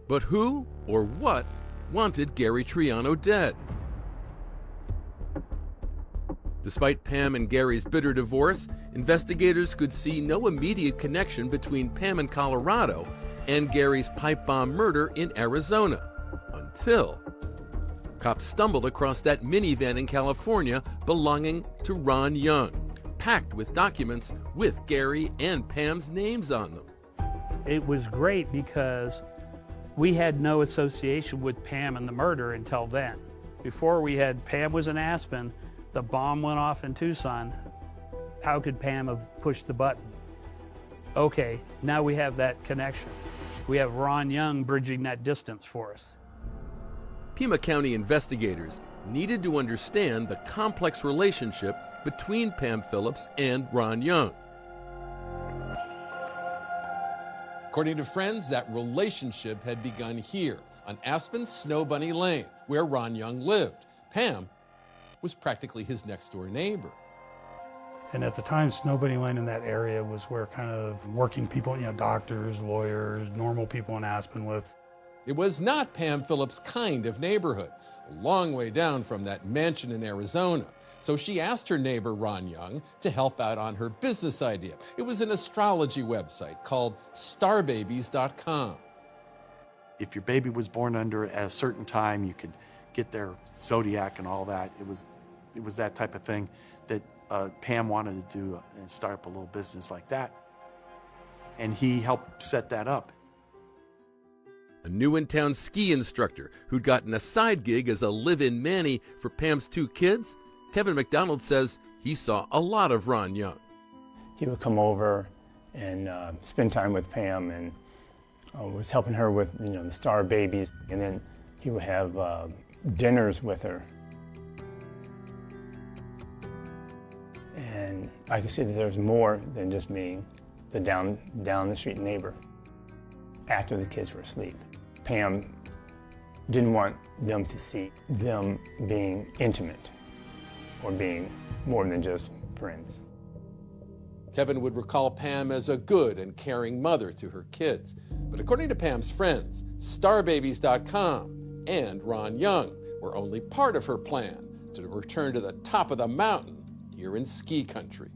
Speaker 5: But who or what wanted Gary Triano dead? Despite Pam and Gary's bitter divorce, investigators could see no immediate connection between Pam in Colorado and Gary's pipe bomb murder in Arizona, until cops stumbled across that minivan in California belonging to Ron Young, packed with documents with Gary and Pam's names on them.
Speaker 1: It was great because we had no association with Pam and the murder until then. Before we had Pam was in Aspen, the bomb went off in Tucson. How could Pam have pushed the button? Okay, now we have that connection. We have Ron Young bridging that distance for us.
Speaker 5: Pima County investigators needed to understand the complex relationship between Pam Phillips and Ron Young. According to friends, that relationship had begun here on Aspen Snow Bunny Lane, where Ron Young lived. Pam was practically his next-door neighbor.
Speaker 14: And at the time, Snow Bunny Lane in that area was where kind of working people, doctors, lawyers, normal people in Aspen lived.
Speaker 5: It was not Pam Phillips' kind of neighborhood, a long way down from that mansion in Arizona. So she asked her neighbor, Ron Young, to help out on her business idea. It was an astrology website called starbabies.com.
Speaker 16: If your baby was born under a certain time, you could get their zodiac and all that. It was that type of thing that Pam wanted to do and start up a little business like that. And he helped set that up.
Speaker 5: A new-in-town ski instructor who'd gotten a side gig as a live-in nanny for Pam's 2 kids, Kevin McDonald says he saw a lot of Ron Young.
Speaker 24: He would come over and spend time with Pam and was helping her with the Star Babies, and then he would have dinners with her. And I could see that there was more than just being the down the street neighbor. After the kids were asleep, Pam didn't want them to see them being intimate or being more than just friends.
Speaker 5: Kevin would recall Pam as a good and caring mother to her kids. But according to Pam's friends, starbabies.com and Ron Young were only part of her plan to return to the top of the mountain here in ski country.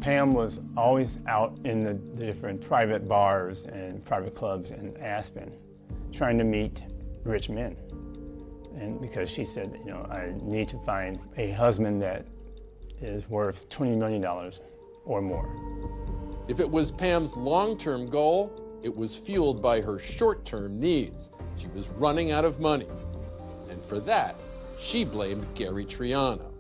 Speaker 24: Pam was always out in the different private bars and private clubs in Aspen trying to meet rich men. And because she said, I need to find a husband that is worth $20 million or more.
Speaker 5: If it was Pam's long-term goal, It was fueled by her short-term needs. She was running out of money. And for that, she blamed Gary Triano.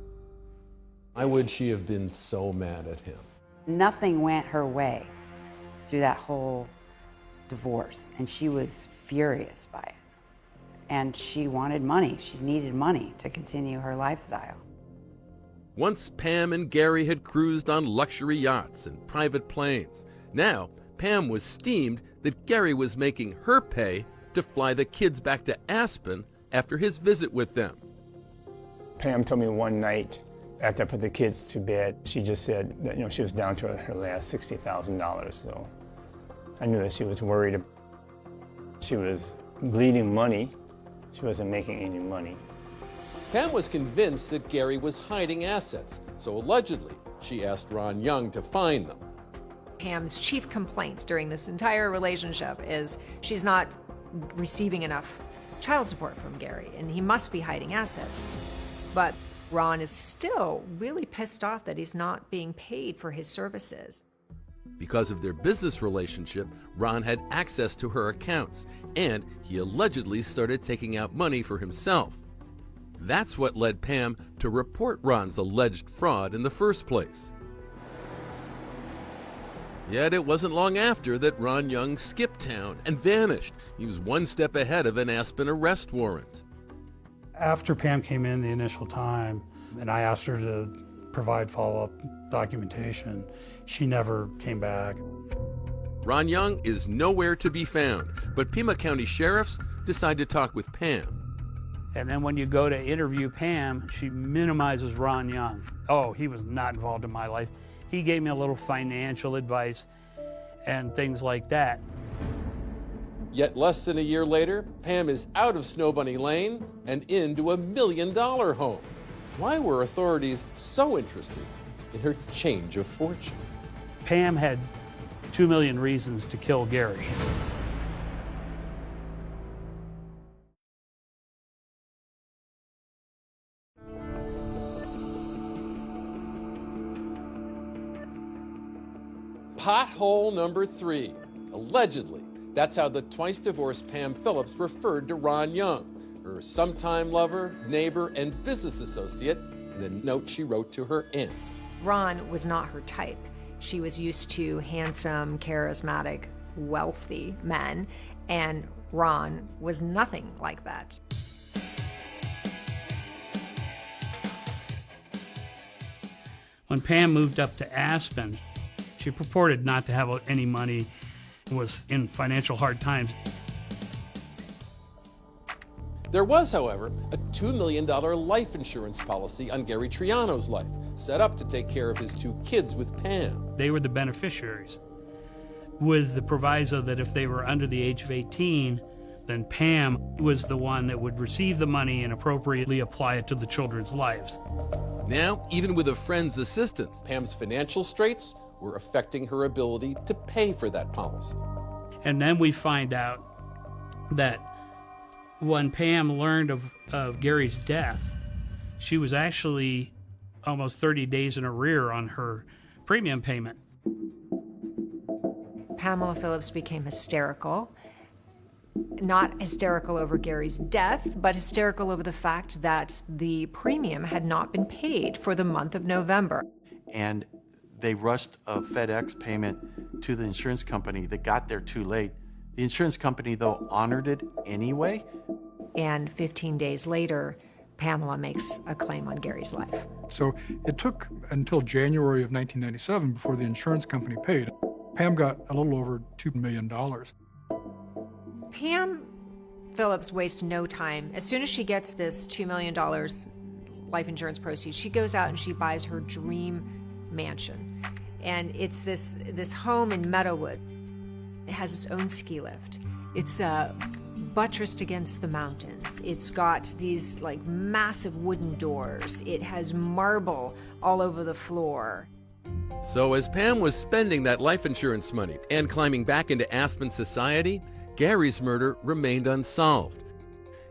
Speaker 5: Why would she have been so mad at him?
Speaker 3: Nothing went her way through that whole divorce, and she was furious by it. And she wanted money. She needed money to continue her lifestyle.
Speaker 5: Once Pam and Gary had cruised on luxury yachts and private planes. Now, Pam was steamed that Gary was making her pay to fly the kids back to Aspen after his visit with them.
Speaker 24: Pam told me one night after I put the kids to bed, she just said that she was down to her last $60,000. So I knew that she was worried. She was bleeding money. She wasn't making any money.
Speaker 5: Pam was convinced that Gary was hiding assets, so allegedly she asked Ron Young to find them.
Speaker 12: Pam's chief complaint during this entire relationship is she's not receiving enough child support from Gary, and he must be hiding assets. But Ron is still really pissed off that he's not being paid for his services.
Speaker 5: Because of their business relationship, Ron had access to her accounts, and he allegedly started taking out money for himself. That's what led Pam to report Ron's alleged fraud in the first place. Yet it wasn't long after that Ron Young skipped town and vanished. He was one step ahead of an Aspen arrest warrant.
Speaker 14: After Pam came in the initial time, and I asked her to provide follow-up documentation, she never came back.
Speaker 5: Ron Young is nowhere to be found, but Pima County sheriffs decide to talk with Pam.
Speaker 1: And then when you go to interview Pam, she minimizes Ron Young. Oh, he was not involved in my life. He gave me a little financial advice and things like that.
Speaker 5: Yet less than a year later, Pam is out of Snow Bunny Lane and into $1 million home. Why were authorities so interested in her change of fortune?
Speaker 1: Pam had 2 million reasons to kill Gary.
Speaker 5: Pothole number 3. Allegedly, that's how the twice-divorced Pam Phillips referred to Ron Young, her sometime lover, neighbor, and business associate, in a note she wrote to her aunt.
Speaker 12: Ron was not her type. She was used to handsome, charismatic, wealthy men, and Ron was nothing like that.
Speaker 1: When Pam moved up to Aspen, she purported not to have any money and was in financial hard times.
Speaker 5: There was, however, a $2 million life insurance policy on Gary Triano's life, set up to take care of his 2 kids with Pam.
Speaker 1: They were the beneficiaries, with the proviso that if they were under the age of 18, then Pam was the one that would receive the money and appropriately apply it to the children's lives.
Speaker 5: Now, even with a friend's assistance, Pam's financial straits were affecting her ability to pay for that policy.
Speaker 1: And then we find out that when Pam learned of Gary's death, she was actually almost 30 days in arrear on her premium payment.
Speaker 12: Pamela Phillips became hysterical. Not hysterical over Gary's death, but hysterical over the fact that the premium had not been paid for the month of November.
Speaker 16: And they rushed a FedEx payment to the insurance company that got there too late. The insurance company, though, honored it anyway.
Speaker 12: And 15 days later, Pamela makes a claim on Gary's life.
Speaker 13: So it took until January of 1997 before the insurance company paid. Pam got a little over $2 million.
Speaker 12: Pam Phillips wastes no time. As soon as she gets this $2 million life insurance proceeds, she goes out and she buys her dream mansion. And it's this home in Meadowood. It has its own ski lift. It's buttressed against the mountains. It's got these like massive wooden doors. It has marble all over the floor.
Speaker 5: So as Pam was spending that life insurance money and climbing back into Aspen society, Gary's murder remained unsolved.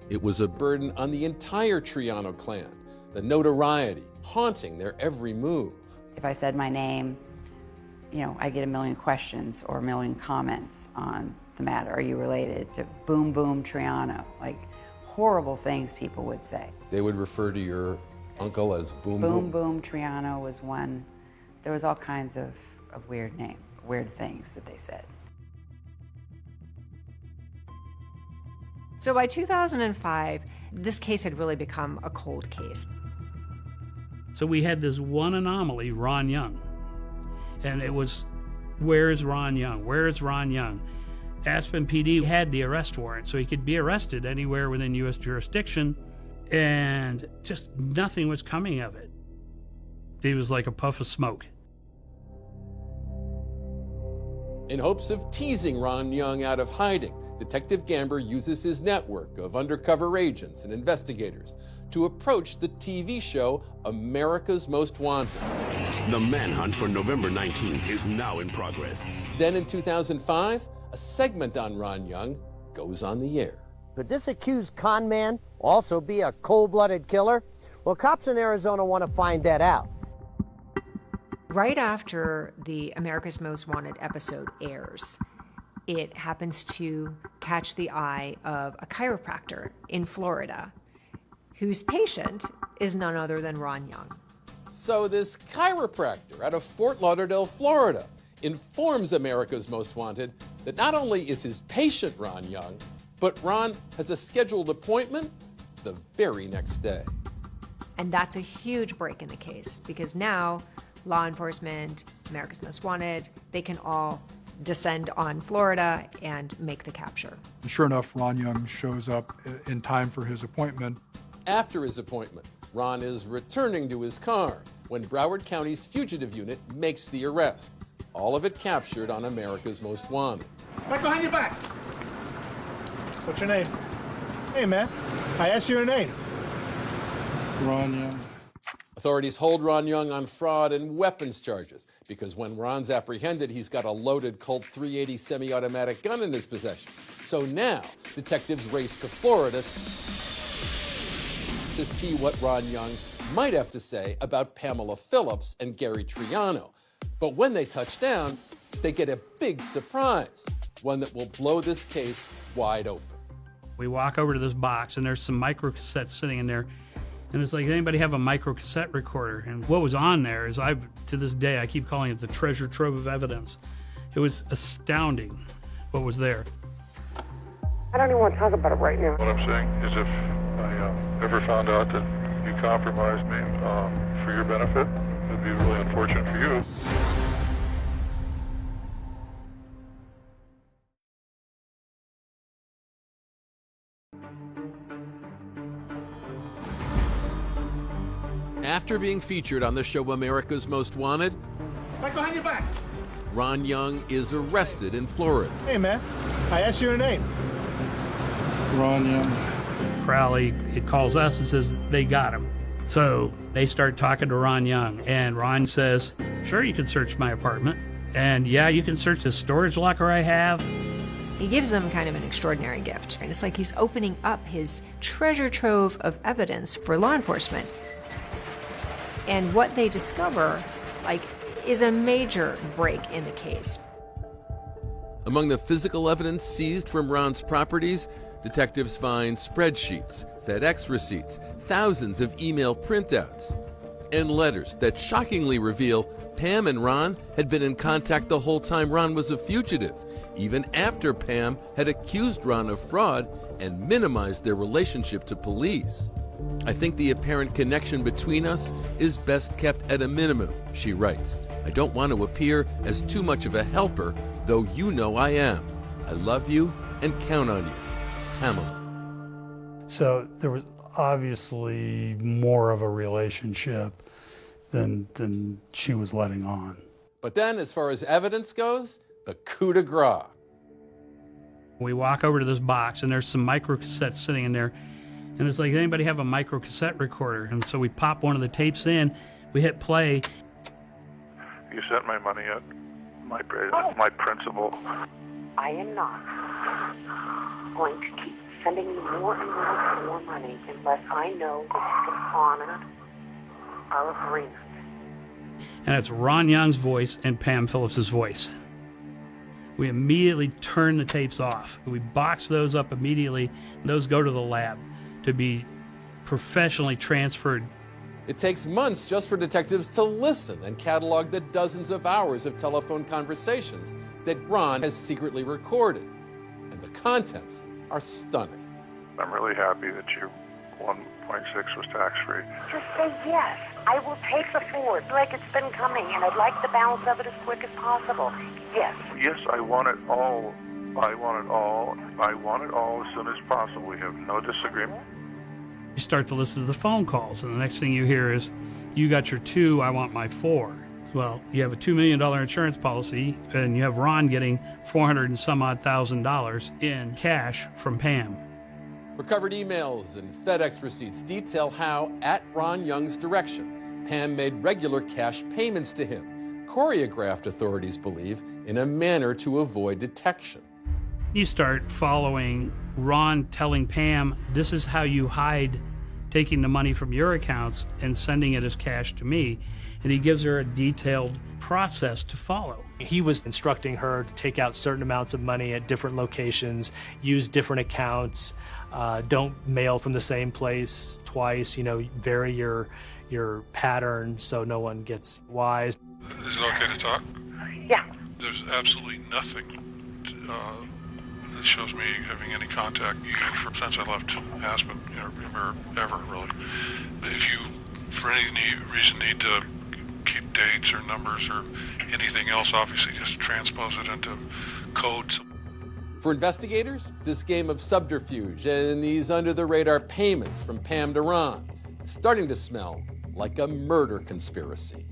Speaker 5: It was a burden on the entire Triano clan, the notoriety haunting their every move.
Speaker 3: If I said my name, I get a million questions or a million comments on the matter. Are you related to Boom Boom Triano? Like horrible things people would say.
Speaker 5: They would refer to your uncle as Boom Boom?
Speaker 3: Boom Boom Triano was one. There was all kinds of weird things that they said.
Speaker 12: So by 2005, this case had really become a cold case.
Speaker 1: So we had this one anomaly, Ron Young. And it was, where's Ron Young? Where's Ron Young? Aspen PD had the arrest warrant, so he could be arrested anywhere within U.S. jurisdiction, and just nothing was coming of it. He was like a puff of smoke.
Speaker 5: In hopes of teasing Ron Young out of hiding, Detective Gamber uses his network of undercover agents and investigators to approach the TV show America's Most Wanted.
Speaker 9: The manhunt for November 19th is now in progress.
Speaker 5: Then in 2005, a segment on Ron Young goes on the air.
Speaker 15: Could this accused con man also be a cold-blooded killer? Well, cops in Arizona want to find that out.
Speaker 12: Right after the America's Most Wanted episode airs, it happens to catch the eye of a chiropractor in Florida whose patient is none other than Ron Young.
Speaker 5: So this chiropractor out of Fort Lauderdale, Florida, informs America's Most Wanted that not only is his patient Ron Young, but Ron has a scheduled appointment the very next day.
Speaker 12: And that's a huge break in the case, because now law enforcement, America's Most Wanted, they can all descend on Florida and make the capture.
Speaker 13: Sure enough, Ron Young shows up in time for his appointment.
Speaker 5: After his appointment, Ron is returning to his car when Broward County's fugitive unit makes the arrest. All of it captured on America's Most Wanted.
Speaker 17: Right behind your back. What's your name? Hey, man. I asked you your name.
Speaker 13: Ron Young.
Speaker 5: Authorities hold Ron Young on fraud and weapons charges because when Ron's apprehended, he's got a loaded Colt 380 semi-automatic gun in his possession. So now, detectives race to Florida to see what Ron Young might have to say about Pamela Phillips and Gary Triano. But when they touch down, they get a big surprise, one that will blow this case wide open.
Speaker 1: We walk over to this box, and there's some micro cassettes sitting in there. And it's like, anybody have a micro cassette recorder? And what was on there is, to this day, I keep calling it the treasure trove of evidence. It was astounding what was there.
Speaker 7: I don't even want to talk about it right now.
Speaker 23: What I'm saying is if I ever found out that you compromised me for your benefit, it'd be really unfortunate for you.
Speaker 5: After being featured on the show America's Most Wanted,
Speaker 17: Right behind your back.
Speaker 5: Ron Young is arrested in Florida.
Speaker 17: Hey, man. I asked you your name.
Speaker 13: Ron Young.
Speaker 1: Crowley, it calls us and says they got him. So they start talking to Ron Young, and Ron says, sure, you can search my apartment. And yeah, you can search the storage locker I have.
Speaker 12: He gives them kind of an extraordinary gift. And it's like he's opening up his treasure trove of evidence for law enforcement. And what they discover, is a major break in the case.
Speaker 5: Among the physical evidence seized from Ron's properties, detectives find spreadsheets, FedEx receipts, thousands of email printouts, and letters that shockingly reveal Pam and Ron had been in contact the whole time Ron was a fugitive, even after Pam had accused Ron of fraud and minimized their relationship to police. I think the apparent connection between us is best kept at a minimum, she writes. I don't want to appear as too much of a helper, though you know I am. I love you and count on you. Pamela.
Speaker 14: So there was obviously more of a relationship than she was letting on.
Speaker 5: But then, as far as evidence goes, the coup de grace.
Speaker 1: We walk over to this box, and there's some micro cassettes sitting in there. And it's like, anybody have a micro cassette recorder? And so we pop one of the tapes in, we hit play.
Speaker 23: You sent my money yet? My principal.
Speaker 7: I am not going to keep sending you more and more money unless I know that you can honor our agreement.
Speaker 1: and it's Ron Young's voice and Pam Phillips's voice. We immediately turn the tapes off. We box those up immediately, and those go to the lab to be professionally transferred.
Speaker 5: It takes months just for detectives to listen and catalog the dozens of hours of telephone conversations that Ron has secretly recorded. And the contents are stunning.
Speaker 23: I'm really happy that your 1.6 was tax-free.
Speaker 7: Just say yes. I will take the Ford like it's been coming, and I'd like the balance of it as quick as possible. Yes.
Speaker 23: Yes, I want it all. I want it all. I want it all as soon as possible. We have no disagreement.
Speaker 1: You start to listen to the phone calls, and the next thing you hear is, you got your 2, I want my 4. Well, you have a $2 million insurance policy, and you have Ron getting $400 and some odd thousand in cash from Pam.
Speaker 5: Recovered emails and FedEx receipts detail how, at Ron Young's direction, Pam made regular cash payments to him, choreographed, authorities believe, in a manner to avoid detection.
Speaker 1: You start following Ron telling Pam, this is how you hide taking the money from your accounts and sending it as cash to me. And he gives her a detailed process to follow.
Speaker 6: He was instructing her to take out certain amounts of money at different locations, use different accounts, don't mail from the same place twice, vary your pattern so no one gets wise.
Speaker 23: Is it okay to talk?
Speaker 7: Yeah.
Speaker 23: There's absolutely nothing that shows me having any contact since I left Aspen, or ever really. If you, for any reason, need to keep dates or numbers or anything else, obviously just transpose it into codes.
Speaker 5: For investigators, this game of subterfuge and these under-the-radar payments from Pam to Ron is starting to smell like a murder conspiracy.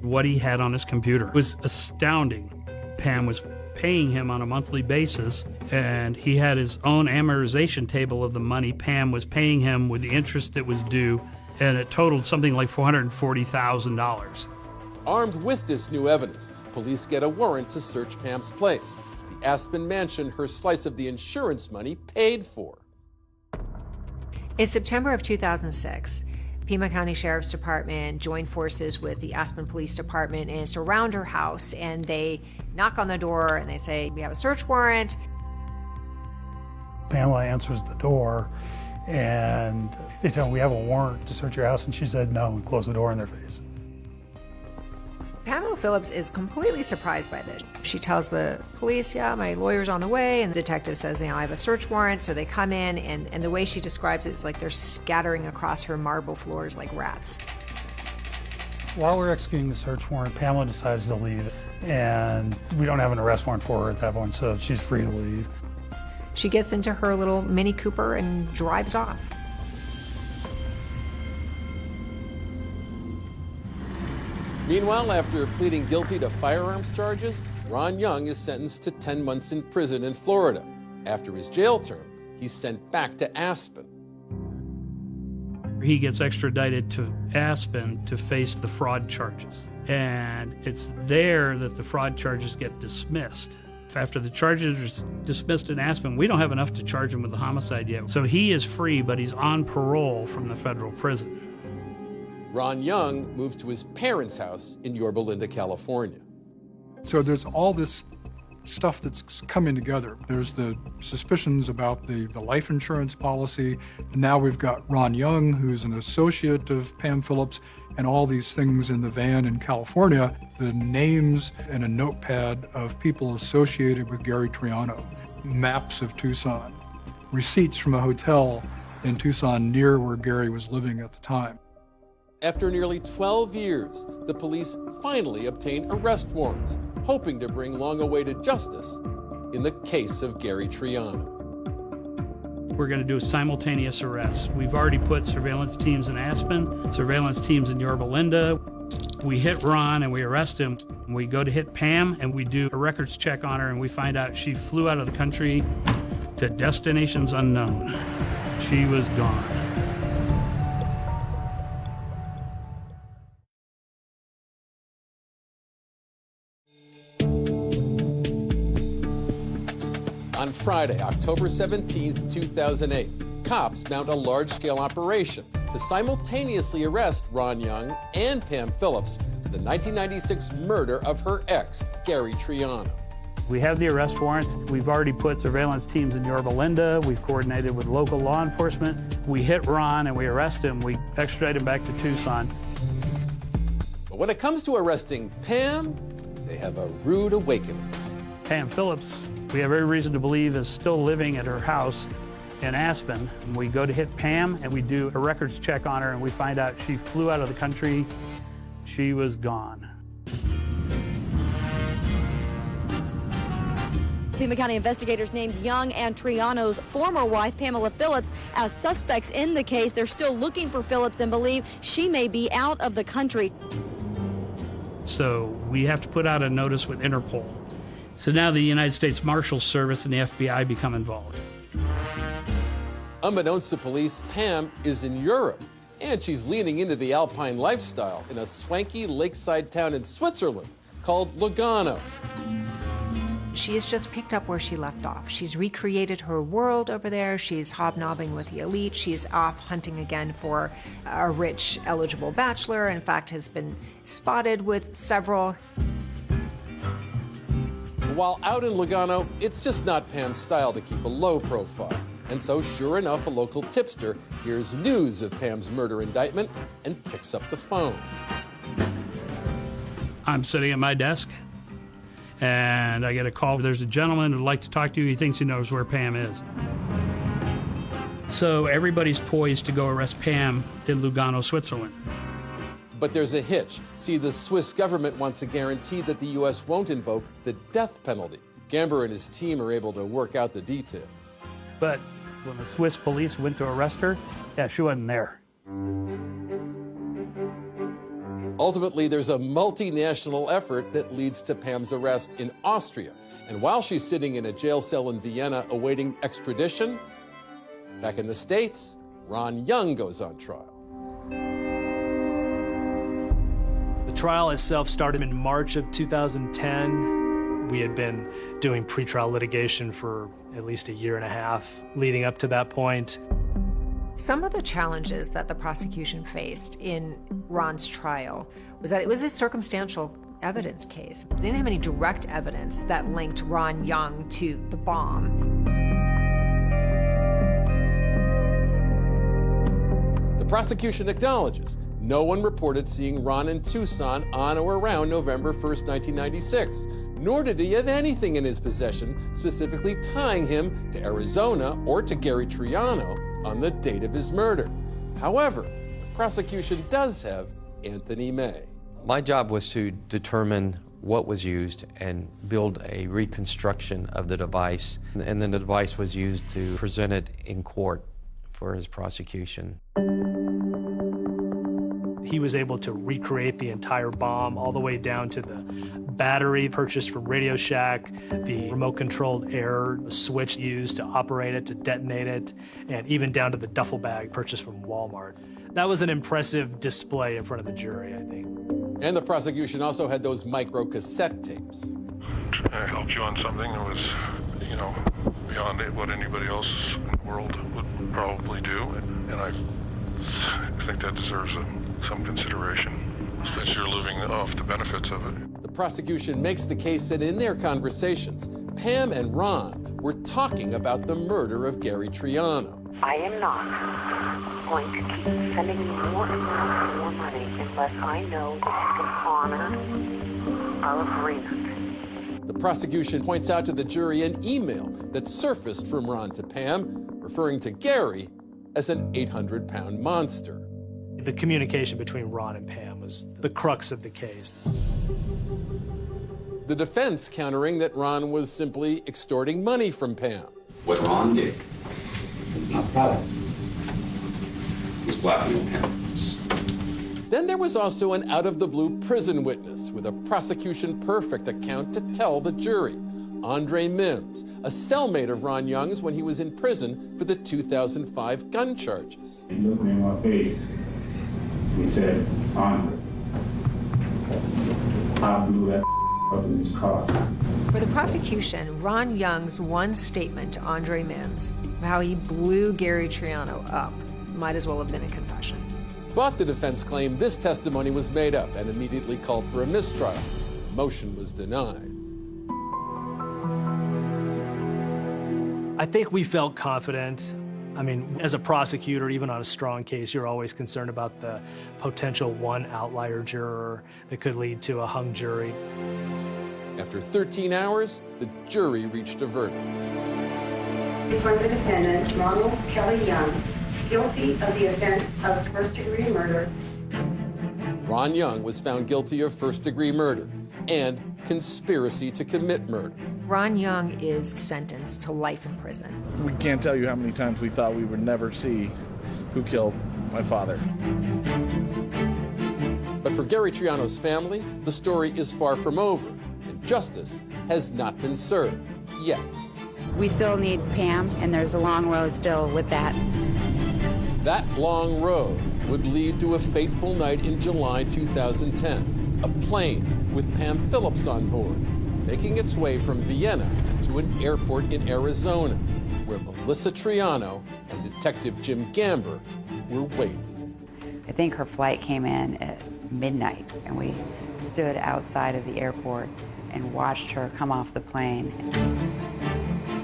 Speaker 1: What he had on his computer was astounding. Pam was paying him on a monthly basis, and he had his own amortization table of the money Pam was paying him with the interest that was due, and it totaled something like $440,000.
Speaker 5: Armed with this new evidence, police get a warrant to search Pam's place, the Aspen mansion her slice of the insurance money paid for.
Speaker 12: In September of 2006, Pima County Sheriff's Department joined forces with the Aspen Police Department and surround her house, and they knock on the door and they say, we have a search warrant.
Speaker 14: Pamela answers the door and they tell her, we have a warrant to search your house, and she said no and closed the door in their face.
Speaker 12: Pamela Phillips is completely surprised by this. She tells the police, yeah, my lawyer's on the way, and the detective says, I have a search warrant. So they come in, and the way she describes it is like they're scattering across her marble floors like rats.
Speaker 14: While we're executing the search warrant, Pamela decides to leave, and we don't have an arrest warrant for her at that point, so she's free to leave.
Speaker 12: She gets into her little Mini Cooper and drives off.
Speaker 5: Meanwhile, after pleading guilty to firearms charges, Ron Young is sentenced to 10 months in prison in Florida. After his jail term, he's sent back to Aspen.
Speaker 1: He gets extradited to Aspen to face the fraud charges. And it's there that the fraud charges get dismissed. After the charges are dismissed in Aspen, we don't have enough to charge him with the homicide yet. So he is free, but he's on parole from the federal prison.
Speaker 5: Ron Young moves to his parents' house in Yorba Linda, California.
Speaker 13: So there's all this stuff that's coming together. There's the suspicions about the life insurance policy. And now we've got Ron Young, who's an associate of Pam Phillips, and all these things in the van in California, the names and a notepad of people associated with Gary Triano, maps of Tucson, receipts from a hotel in Tucson near where Gary was living at the time.
Speaker 5: After nearly 12 years, the police finally obtain arrest warrants, hoping to bring long-awaited justice in the case of Gary Triano.
Speaker 1: We're going to do a simultaneous arrest. We've already put surveillance teams in Aspen, surveillance teams in Yorba Linda. We hit Ron and we arrest him. We go to hit Pam and we do a records check on her, and we find out she flew out of the country to destinations unknown. She was gone.
Speaker 5: On Friday, October 17, 2008, cops mount a large-scale operation to simultaneously arrest Ron Young and Pam Phillips the 1996 murder of her ex, Gary Triano.
Speaker 1: We have the arrest warrants. We've already put surveillance teams in Yorba Linda. We've coordinated with local law enforcement. We hit Ron and we arrest him. We extradite him back to Tucson.
Speaker 5: But when it comes to arresting Pam, they have a rude awakening.
Speaker 1: Pam Phillips, we have every reason to believe, is still living at her house in Aspen. We go to hit Pam and we do a records check on her and we find out she flew out of the country. She was gone.
Speaker 18: Pima County investigators named Young and Triano's former wife, Pamela Phillips, as suspects in the case. They're still looking for Phillips and believe she may be out of the country.
Speaker 1: So we have to put out a notice with Interpol. So now the United States Marshal Service and the FBI become involved.
Speaker 5: Unbeknownst to police, Pam is in Europe, and she's leaning into the alpine lifestyle in a swanky lakeside town in Switzerland called Lugano.
Speaker 12: She has just picked up where she left off. She's recreated her world over there. She's hobnobbing with the elite. She's off hunting again for a rich, eligible bachelor. In fact, has been spotted with several.
Speaker 5: While out in Lugano, it's just not Pam's style to keep a low profile. And so, sure enough, a local tipster hears news of Pam's murder indictment and picks up the phone.
Speaker 1: I'm sitting at my desk, and I get a call. There's a gentleman who'd like to talk to you. He thinks he knows where Pam is. So everybody's poised to go arrest Pam in Lugano, Switzerland.
Speaker 5: But there's a hitch. See, the Swiss government wants a guarantee that the U.S. won't invoke the death penalty. Gamber and his team are able to work out the details.
Speaker 1: But when the Swiss police went to arrest her, yeah, she wasn't there.
Speaker 5: Ultimately, there's a multinational effort that leads to Pam's arrest in Austria. And while she's sitting in a jail cell in Vienna awaiting extradition, back in the States, Ron Young goes on trial.
Speaker 6: The trial itself started in March of 2010. We had been doing pretrial litigation for at least a year and a half leading up to that point.
Speaker 12: Some of the challenges that the prosecution faced in Ron's trial was that it was a circumstantial evidence case. They didn't have any direct evidence that linked Ron Young to the bomb.
Speaker 5: The prosecution acknowledges no one reported seeing Ron in Tucson on or around November 1st, 1996, nor did he have anything in his possession specifically tying him to Arizona or to Gary Triano on the date of his murder. However, the prosecution does have Anthony May.
Speaker 19: My job was to determine what was used and build a reconstruction of the device, and then the device was used to present it in court for his prosecution.
Speaker 6: He was able to recreate the entire bomb all the way down to the battery purchased from Radio Shack, the remote-controlled air switch used to operate it, to detonate it, and even down to the duffel bag purchased from Walmart. That was an impressive display in front of the jury, I think.
Speaker 5: And the prosecution also had those micro cassette tapes.
Speaker 23: I helped you on something that was, beyond what anybody else in the world would probably do, and I think that deserves some consideration, since you're living off the benefits of it.
Speaker 5: The prosecution makes the case that in their conversations, Pam and Ron were talking about the murder of Gary Triano.
Speaker 7: I am not going to keep sending you more and more and more money unless I know that you can honor our agreement.
Speaker 5: The prosecution points out to the jury an email that surfaced from Ron to Pam, referring to Gary as an 800-pound monster.
Speaker 6: The communication between Ron and Pam was the crux of the case.
Speaker 5: The defense countering that Ron was simply extorting money from Pam.
Speaker 20: What Ron did was not proud of. It was blackmail Pam.
Speaker 5: Then there was also an out-of-the-blue prison witness with a prosecution-perfect account to tell the jury. Andre Mims, a cellmate of Ron Young's when he was in prison for the 2005 gun charges.
Speaker 20: He looked me in my face. He said, Andre, I blew that up in his car.
Speaker 12: For the prosecution, Ron Young's one statement to Andre Mims, how he blew Gary Triano up, might as well have been a confession.
Speaker 5: But the defense claimed this testimony was made up and immediately called for a mistrial. The motion was denied.
Speaker 6: I think we felt confident. I mean, as a prosecutor, even on a strong case, you're always concerned about the potential one outlier juror that could lead to a hung jury.
Speaker 5: After 13 hours, the jury reached a verdict.
Speaker 7: For the defendant, Ronald Kelly Young, guilty of the offense of first-degree murder.
Speaker 5: Ron Young was found guilty of first-degree murder and conspiracy to commit murder.
Speaker 12: Ron Young is sentenced to life in prison.
Speaker 17: We can't tell you how many times we thought we would never see who killed my father.
Speaker 5: But for Gary Triano's family, the story is far from over, and justice has not been served yet.
Speaker 3: We still need Pam, and there's a long road still with that.
Speaker 5: That long road would lead to a fateful night in July 2010. A plane with Pam Phillips on board, making its way from Vienna to an airport in Arizona, where Melissa Triano and Detective Jim Gamber were waiting.
Speaker 3: I think her flight came in at midnight, and we stood outside of the airport and watched her come off the plane.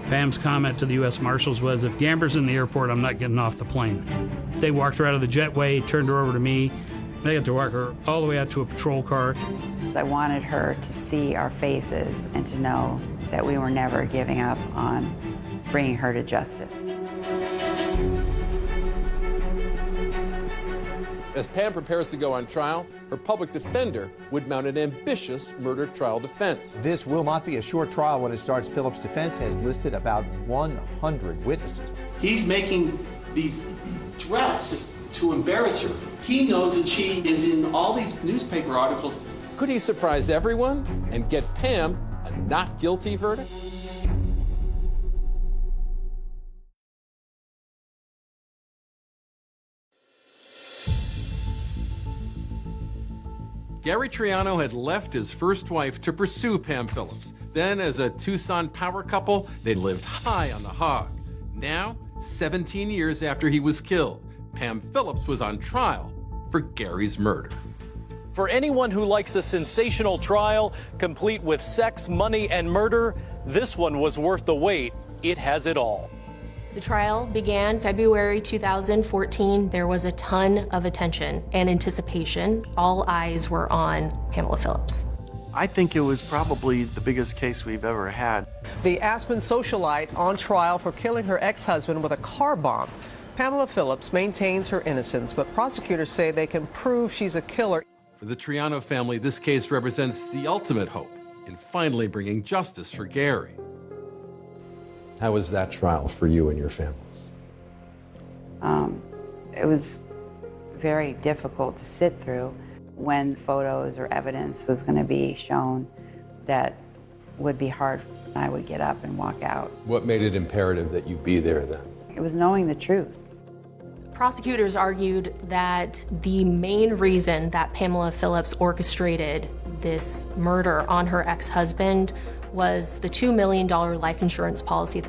Speaker 1: Pam's comment to the U.S. Marshals was, if Gamber's in the airport, I'm not getting off the plane. They walked her out of the jetway, turned her over to me. They got to walk her all the way out to a patrol car.
Speaker 3: I wanted her to see our faces and to know that we were never giving up on bringing her to justice.
Speaker 5: As Pam prepares to go on trial, her public defender would mount an ambitious murder trial defense.
Speaker 2: This will not be a short trial when it starts. Phillips' defense has listed about 100 witnesses.
Speaker 8: He's making these threats to embarrass her. He knows that she is in all these newspaper articles.
Speaker 5: Could he surprise everyone and get Pam a not guilty verdict? Gary Triano had left his first wife to pursue Pam Phillips. Then, as a Tucson power couple, they lived high on the hog. Now, 17 years after he was killed, Pam Phillips was on trial for Gary's murder.
Speaker 10: For anyone who likes a sensational trial, complete with sex, money, and murder, this one was worth the wait. It has it all.
Speaker 4: The trial began February 2014. There was a ton of attention and anticipation. All eyes were on Pamela Phillips.
Speaker 16: I think it was probably the biggest case we've ever had.
Speaker 21: The Aspen socialite on trial for killing her ex-husband with a car bomb. Pamela Phillips maintains her innocence, but prosecutors say they can prove she's a killer.
Speaker 5: For the Triano family, this case represents the ultimate hope in finally bringing justice for Gary. How was that trial for you and your family?
Speaker 3: It was very difficult to sit through when photos or evidence was going to be shown that would be hard. I would get up and walk out.
Speaker 5: What made it imperative that you be there then?
Speaker 3: It was knowing the truth.
Speaker 4: Prosecutors argued that the main reason that Pamela Phillips orchestrated this murder on her ex-husband was the $2 million life insurance policy.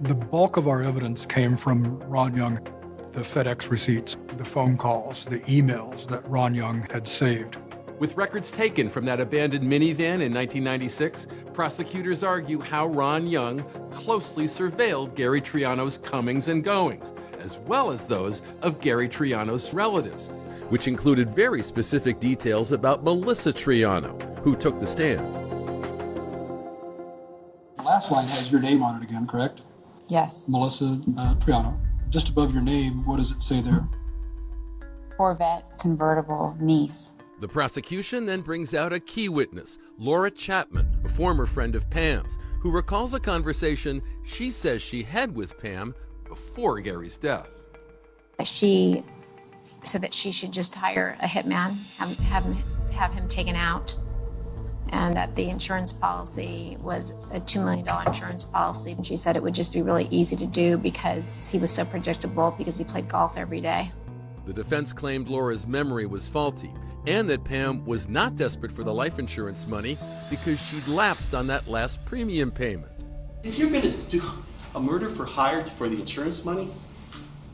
Speaker 13: The bulk of our evidence came from Ron Young, the FedEx receipts, the phone calls, the emails that Ron Young had saved.
Speaker 5: With records taken from that abandoned minivan in 1996, prosecutors argue how Ron Young closely surveilled Gary Triano's comings and goings, as well as those of Gary Triano's relatives, which included very specific details about Melissa Triano, who took the stand.
Speaker 22: The last line has your name on it again, correct?
Speaker 25: Yes.
Speaker 22: Melissa Triano. Just above your name, what does it say there?
Speaker 25: Corvette convertible niece.
Speaker 5: The prosecution then brings out a key witness, Laura Chapman, a former friend of Pam's, who recalls a conversation she says she had with Pam before Gary's death.
Speaker 25: She said that she should just hire a hitman, have him taken out, and that the insurance policy was a $2 million insurance policy. And she said it would just be really easy to do because he was so predictable, because he played golf every day.
Speaker 5: The defense claimed Laura's memory was faulty and that Pam was not desperate for the life insurance money because she'd lapsed on that last premium payment.
Speaker 8: If you're going to do a murder for hire for the insurance money,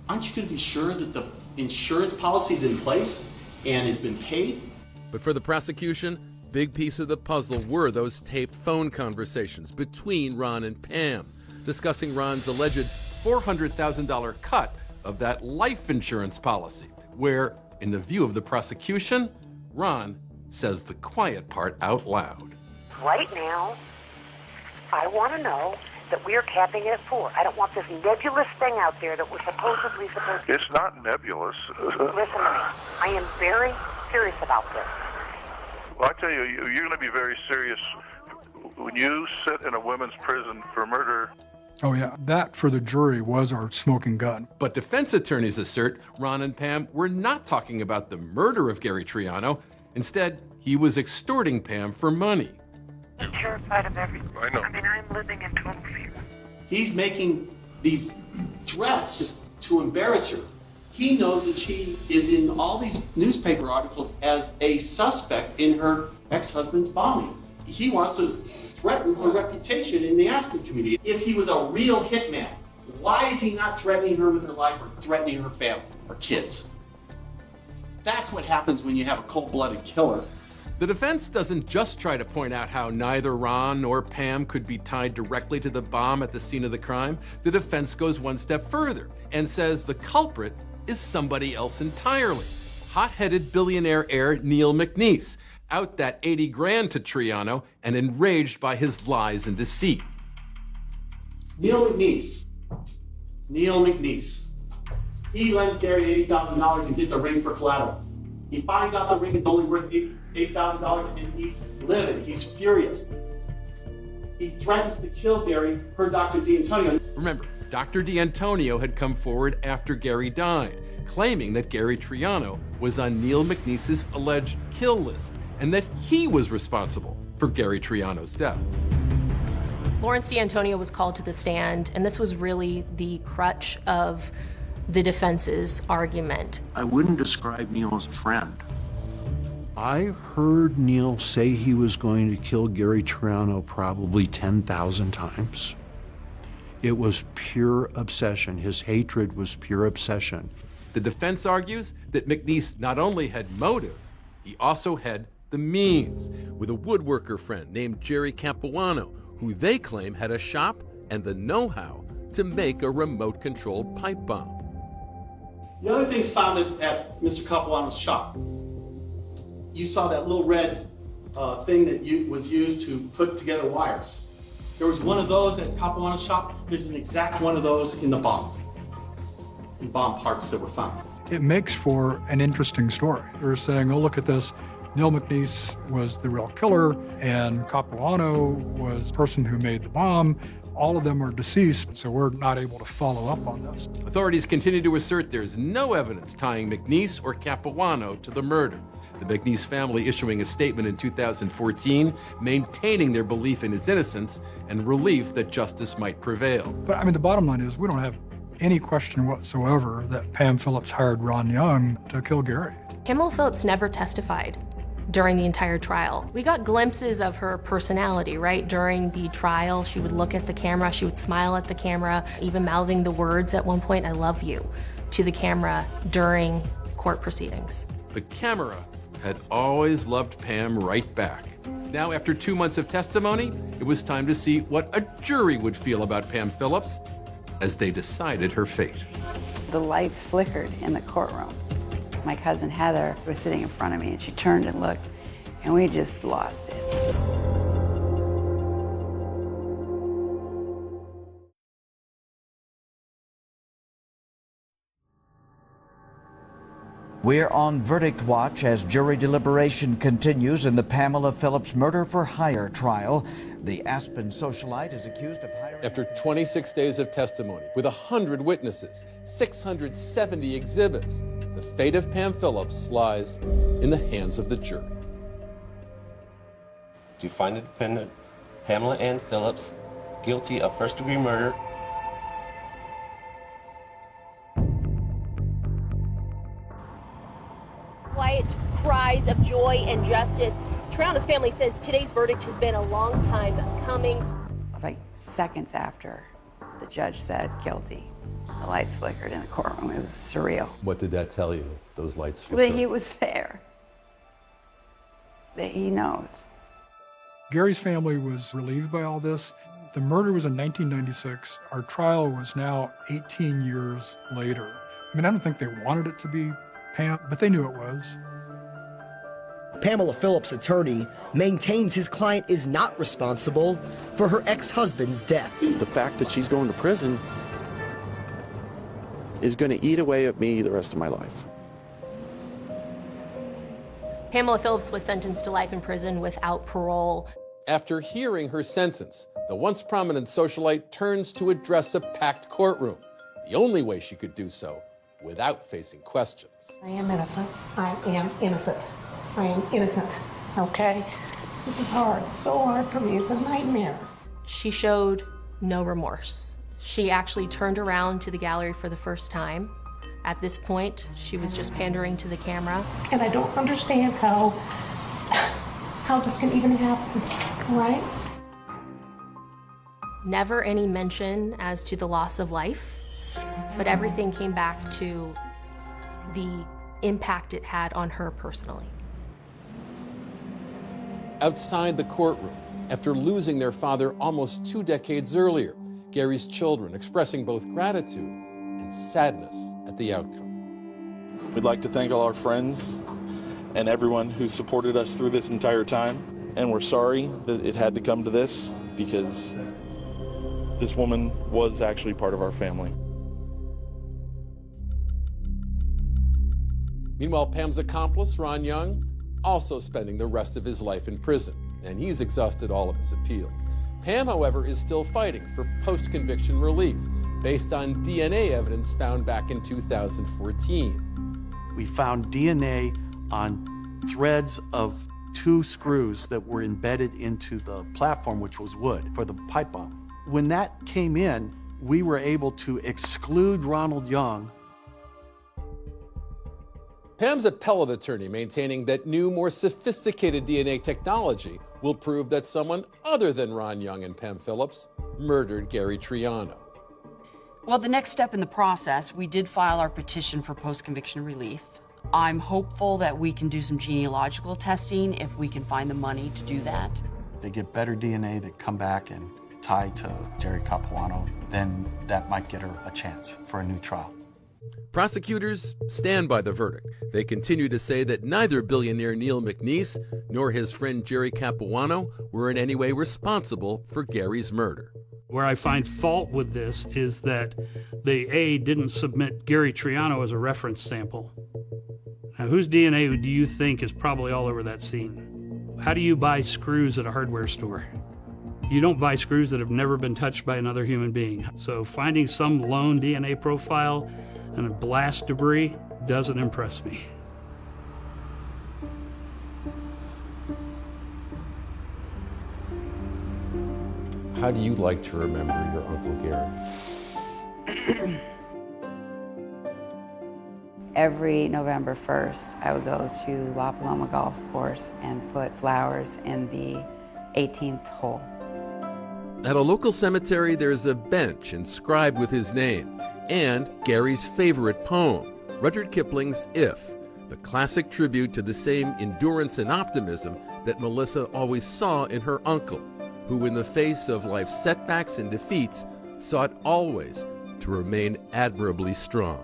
Speaker 8: aren't you going to be sure that the insurance policies in place and has been paid.
Speaker 5: But for the prosecution, big piece of the puzzle were those taped phone conversations between Ron and Pam, discussing Ron's alleged $400,000 cut of that life insurance policy, where, in the view of the prosecution, Ron says the quiet part out loud.
Speaker 7: Right now, I want to know that we are capping it at 4. I don't want this nebulous thing out there that we're supposedly supposed to.
Speaker 23: It's not nebulous.
Speaker 7: Listen to me. I am very serious about this.
Speaker 23: Well, I tell you, you're going to be very serious when you sit in a women's prison for murder.
Speaker 13: Oh yeah, that for the jury was our smoking gun.
Speaker 5: But defense attorneys assert Ron and Pam were not talking about the murder of Gary Triano. Instead, he was extorting Pam for money.
Speaker 7: I'm terrified of everything.
Speaker 23: I know.
Speaker 7: I mean, I'm living in total fear.
Speaker 8: He's making these threats to embarrass her. He knows that she is in all these newspaper articles as a suspect in her ex-husband's bombing. He wants to threaten her reputation in the Aspen community. If he was a real hitman, why is he not threatening her with her life or threatening her family or kids? That's what happens when you have a cold-blooded killer.
Speaker 5: The defense doesn't just try to point out how neither Ron nor Pam could be tied directly to the bomb at the scene of the crime. The defense goes one step further and says the culprit is somebody else entirely. Hot-headed billionaire heir Neil McNeese, out that 80 grand to Triano and enraged by his lies and deceit.
Speaker 8: Neil McNeese. He lends Gary $80,000 and gets a ring for collateral. He finds out the ring is only worth $8,000 and he's livid. He's furious. He threatens to kill Gary per Dr. D'Antonio.
Speaker 5: Remember, Dr. D'Antonio had come forward after Gary died, claiming that Gary Triano was on Neil McNeese's alleged kill list and that he was responsible for Gary Triano's death.
Speaker 4: Lawrence D'Antonio was called to the stand, and this was really the crutch of the defense's argument.
Speaker 9: I wouldn't describe Neil as a friend.
Speaker 11: I heard Neil say he was going to kill Gary Triano probably 10,000 times. It was pure obsession. His hatred was pure obsession.
Speaker 5: The defense argues that McNeese not only had motive, he also had the means, with a woodworker friend named Jerry Capuano, who they claim had a shop and the know-how to make a remote-controlled pipe bomb.
Speaker 8: The other things found at Mr. Capuano's shop. You saw that little red thing that was used to put together wires. There was one of those at Capuano's shop. There's an exact one of those in the bomb parts that were found.
Speaker 13: It makes for an interesting story. They're saying, oh, look at this. Neil McNeese was the real killer, and Capuano was the person who made the bomb. All of them are deceased, so we're not able to follow up on this.
Speaker 5: Authorities continue to assert there's no evidence tying McNeese or Capuano to the murder. The McNeese family issuing a statement in 2014, maintaining their belief in his innocence and relief that justice might prevail.
Speaker 13: But I mean, the bottom line is we don't have any question whatsoever that Pam Phillips hired Ron Young to kill Gary.
Speaker 4: Pamela Phillips never testified during the entire trial. We got glimpses of her personality, right? During the trial, she would look at the camera, she would smile at the camera, even mouthing the words at one point, "I love you," to the camera during court proceedings.
Speaker 5: The camera had always loved Pam right back. Now, after 2 months of testimony, it was time to see what a jury would feel about Pam Phillips as they decided her fate.
Speaker 3: The lights flickered in the courtroom. My cousin Heather was sitting in front of me and she turned and looked and we just lost it.
Speaker 14: We're on verdict watch as jury deliberation continues in the Pamela Phillips murder for hire trial. The Aspen socialite is accused of hiring...
Speaker 5: After 26 days of testimony, with 100 witnesses, 670 exhibits, the fate of Pam Phillips lies in the hands of the jury.
Speaker 15: Do you find the defendant, Pamela Ann Phillips, guilty of first-degree murder?
Speaker 24: Quiet cries of joy and justice. Triano's family says today's verdict has been a long time coming.
Speaker 3: Like seconds after the judge said guilty, The lights flickered in the courtroom. It was surreal.
Speaker 5: What did that tell you, those lights?
Speaker 3: But he was there. That he knows.
Speaker 13: Gary's family was relieved by all this. The murder was in 1996. Our trial was now 18 years later. I mean, I don't think they wanted it to be Pam, but they knew it was.
Speaker 6: Pamela Phillips' attorney maintains his client is not responsible for her ex-husband's death.
Speaker 16: The fact that she's going to prison is going to eat away at me the rest of my life.
Speaker 4: Pamela Phillips was sentenced to life in prison without parole.
Speaker 5: After hearing her sentence, the once prominent socialite turns to address a packed courtroom, the only way she could do so without facing questions.
Speaker 12: I am innocent. I am innocent. I am innocent. Okay? This is hard. It's so hard for me. It's a nightmare.
Speaker 4: She showed no remorse. She actually turned around to the gallery for the first time. At this point, she was just pandering to the camera.
Speaker 12: And I don't understand how this can even happen, right?
Speaker 4: Never any mention as to the loss of life, but everything came back to the impact it had on her personally.
Speaker 5: Outside the courtroom, after losing their father almost 2 decades earlier, Gary's children expressing both gratitude and sadness at the outcome.
Speaker 18: We'd like to thank all our friends and everyone who supported us through this entire time. And we're sorry that it had to come to this, because this woman was actually part of our family.
Speaker 5: Meanwhile, Pam's accomplice, Ron Young, also spending the rest of his life in prison, and he's exhausted all of his appeals. Pam, however, is still fighting for post-conviction relief based on DNA evidence found back in 2014.
Speaker 16: We found DNA on threads of 2 screws that were embedded into the platform, which was wood, for the pipe bomb. When that came in, we were able to exclude Ronald Young.
Speaker 5: Pam's appellate attorney maintaining that new, more sophisticated DNA technology will prove that someone other than Ron Young and Pam Phillips murdered Gary Triano.
Speaker 19: Well, the next step in the process, we did file our petition for post-conviction relief. I'm hopeful that we can do some genealogical testing if we can find the money to do that.
Speaker 16: They get better DNA that come back and tie to Jerry Capuano, then that might get her a chance for a new trial.
Speaker 5: Prosecutors stand by the verdict. They continue to say that neither billionaire Neil McNeese nor his friend Jerry Capuano were in any way responsible for Gary's murder.
Speaker 1: Where I find fault with this is that they, didn't submit Gary Triano as a reference sample. Now, whose DNA do you think is probably all over that scene? How do you buy screws at a hardware store? You don't buy screws that have never been touched by another human being. So finding some lone DNA profile and a blast debris doesn't impress me.
Speaker 5: How do you like to remember your Uncle Gary?
Speaker 3: Every November 1st, I would go to La Paloma Golf Course and put flowers in the 18th hole.
Speaker 5: At a local cemetery, there's a bench inscribed with his name and Gary's favorite poem, Rudyard Kipling's If, the classic tribute to the same endurance and optimism that Melissa always saw in her uncle, who in the face of life's setbacks and defeats sought always to remain admirably strong.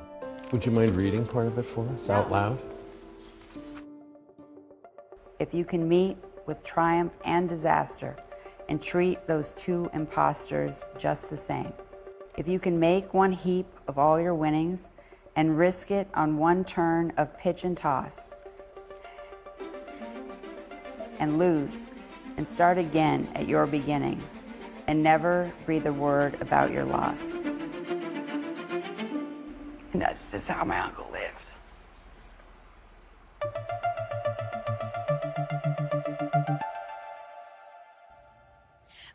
Speaker 5: Would you mind reading part of it for us out loud?
Speaker 3: If you can meet with triumph and disaster and treat those 2 impostors just the same, if you can make one heap of all your winnings and risk it on one turn of pitch and toss and lose and start again at your beginning and never breathe a word about your loss. And that's just how my uncle lived.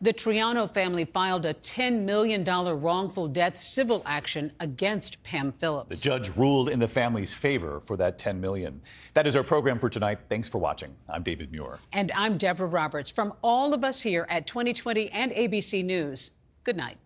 Speaker 20: The Triano family filed a $10 million wrongful death civil action against Pam Phillips.
Speaker 26: The judge ruled in the family's favor for that $10 million. That is our program for tonight. Thanks for watching. I'm David Muir.
Speaker 20: And I'm Deborah Roberts. From all of us here at 2020 and ABC News, good night.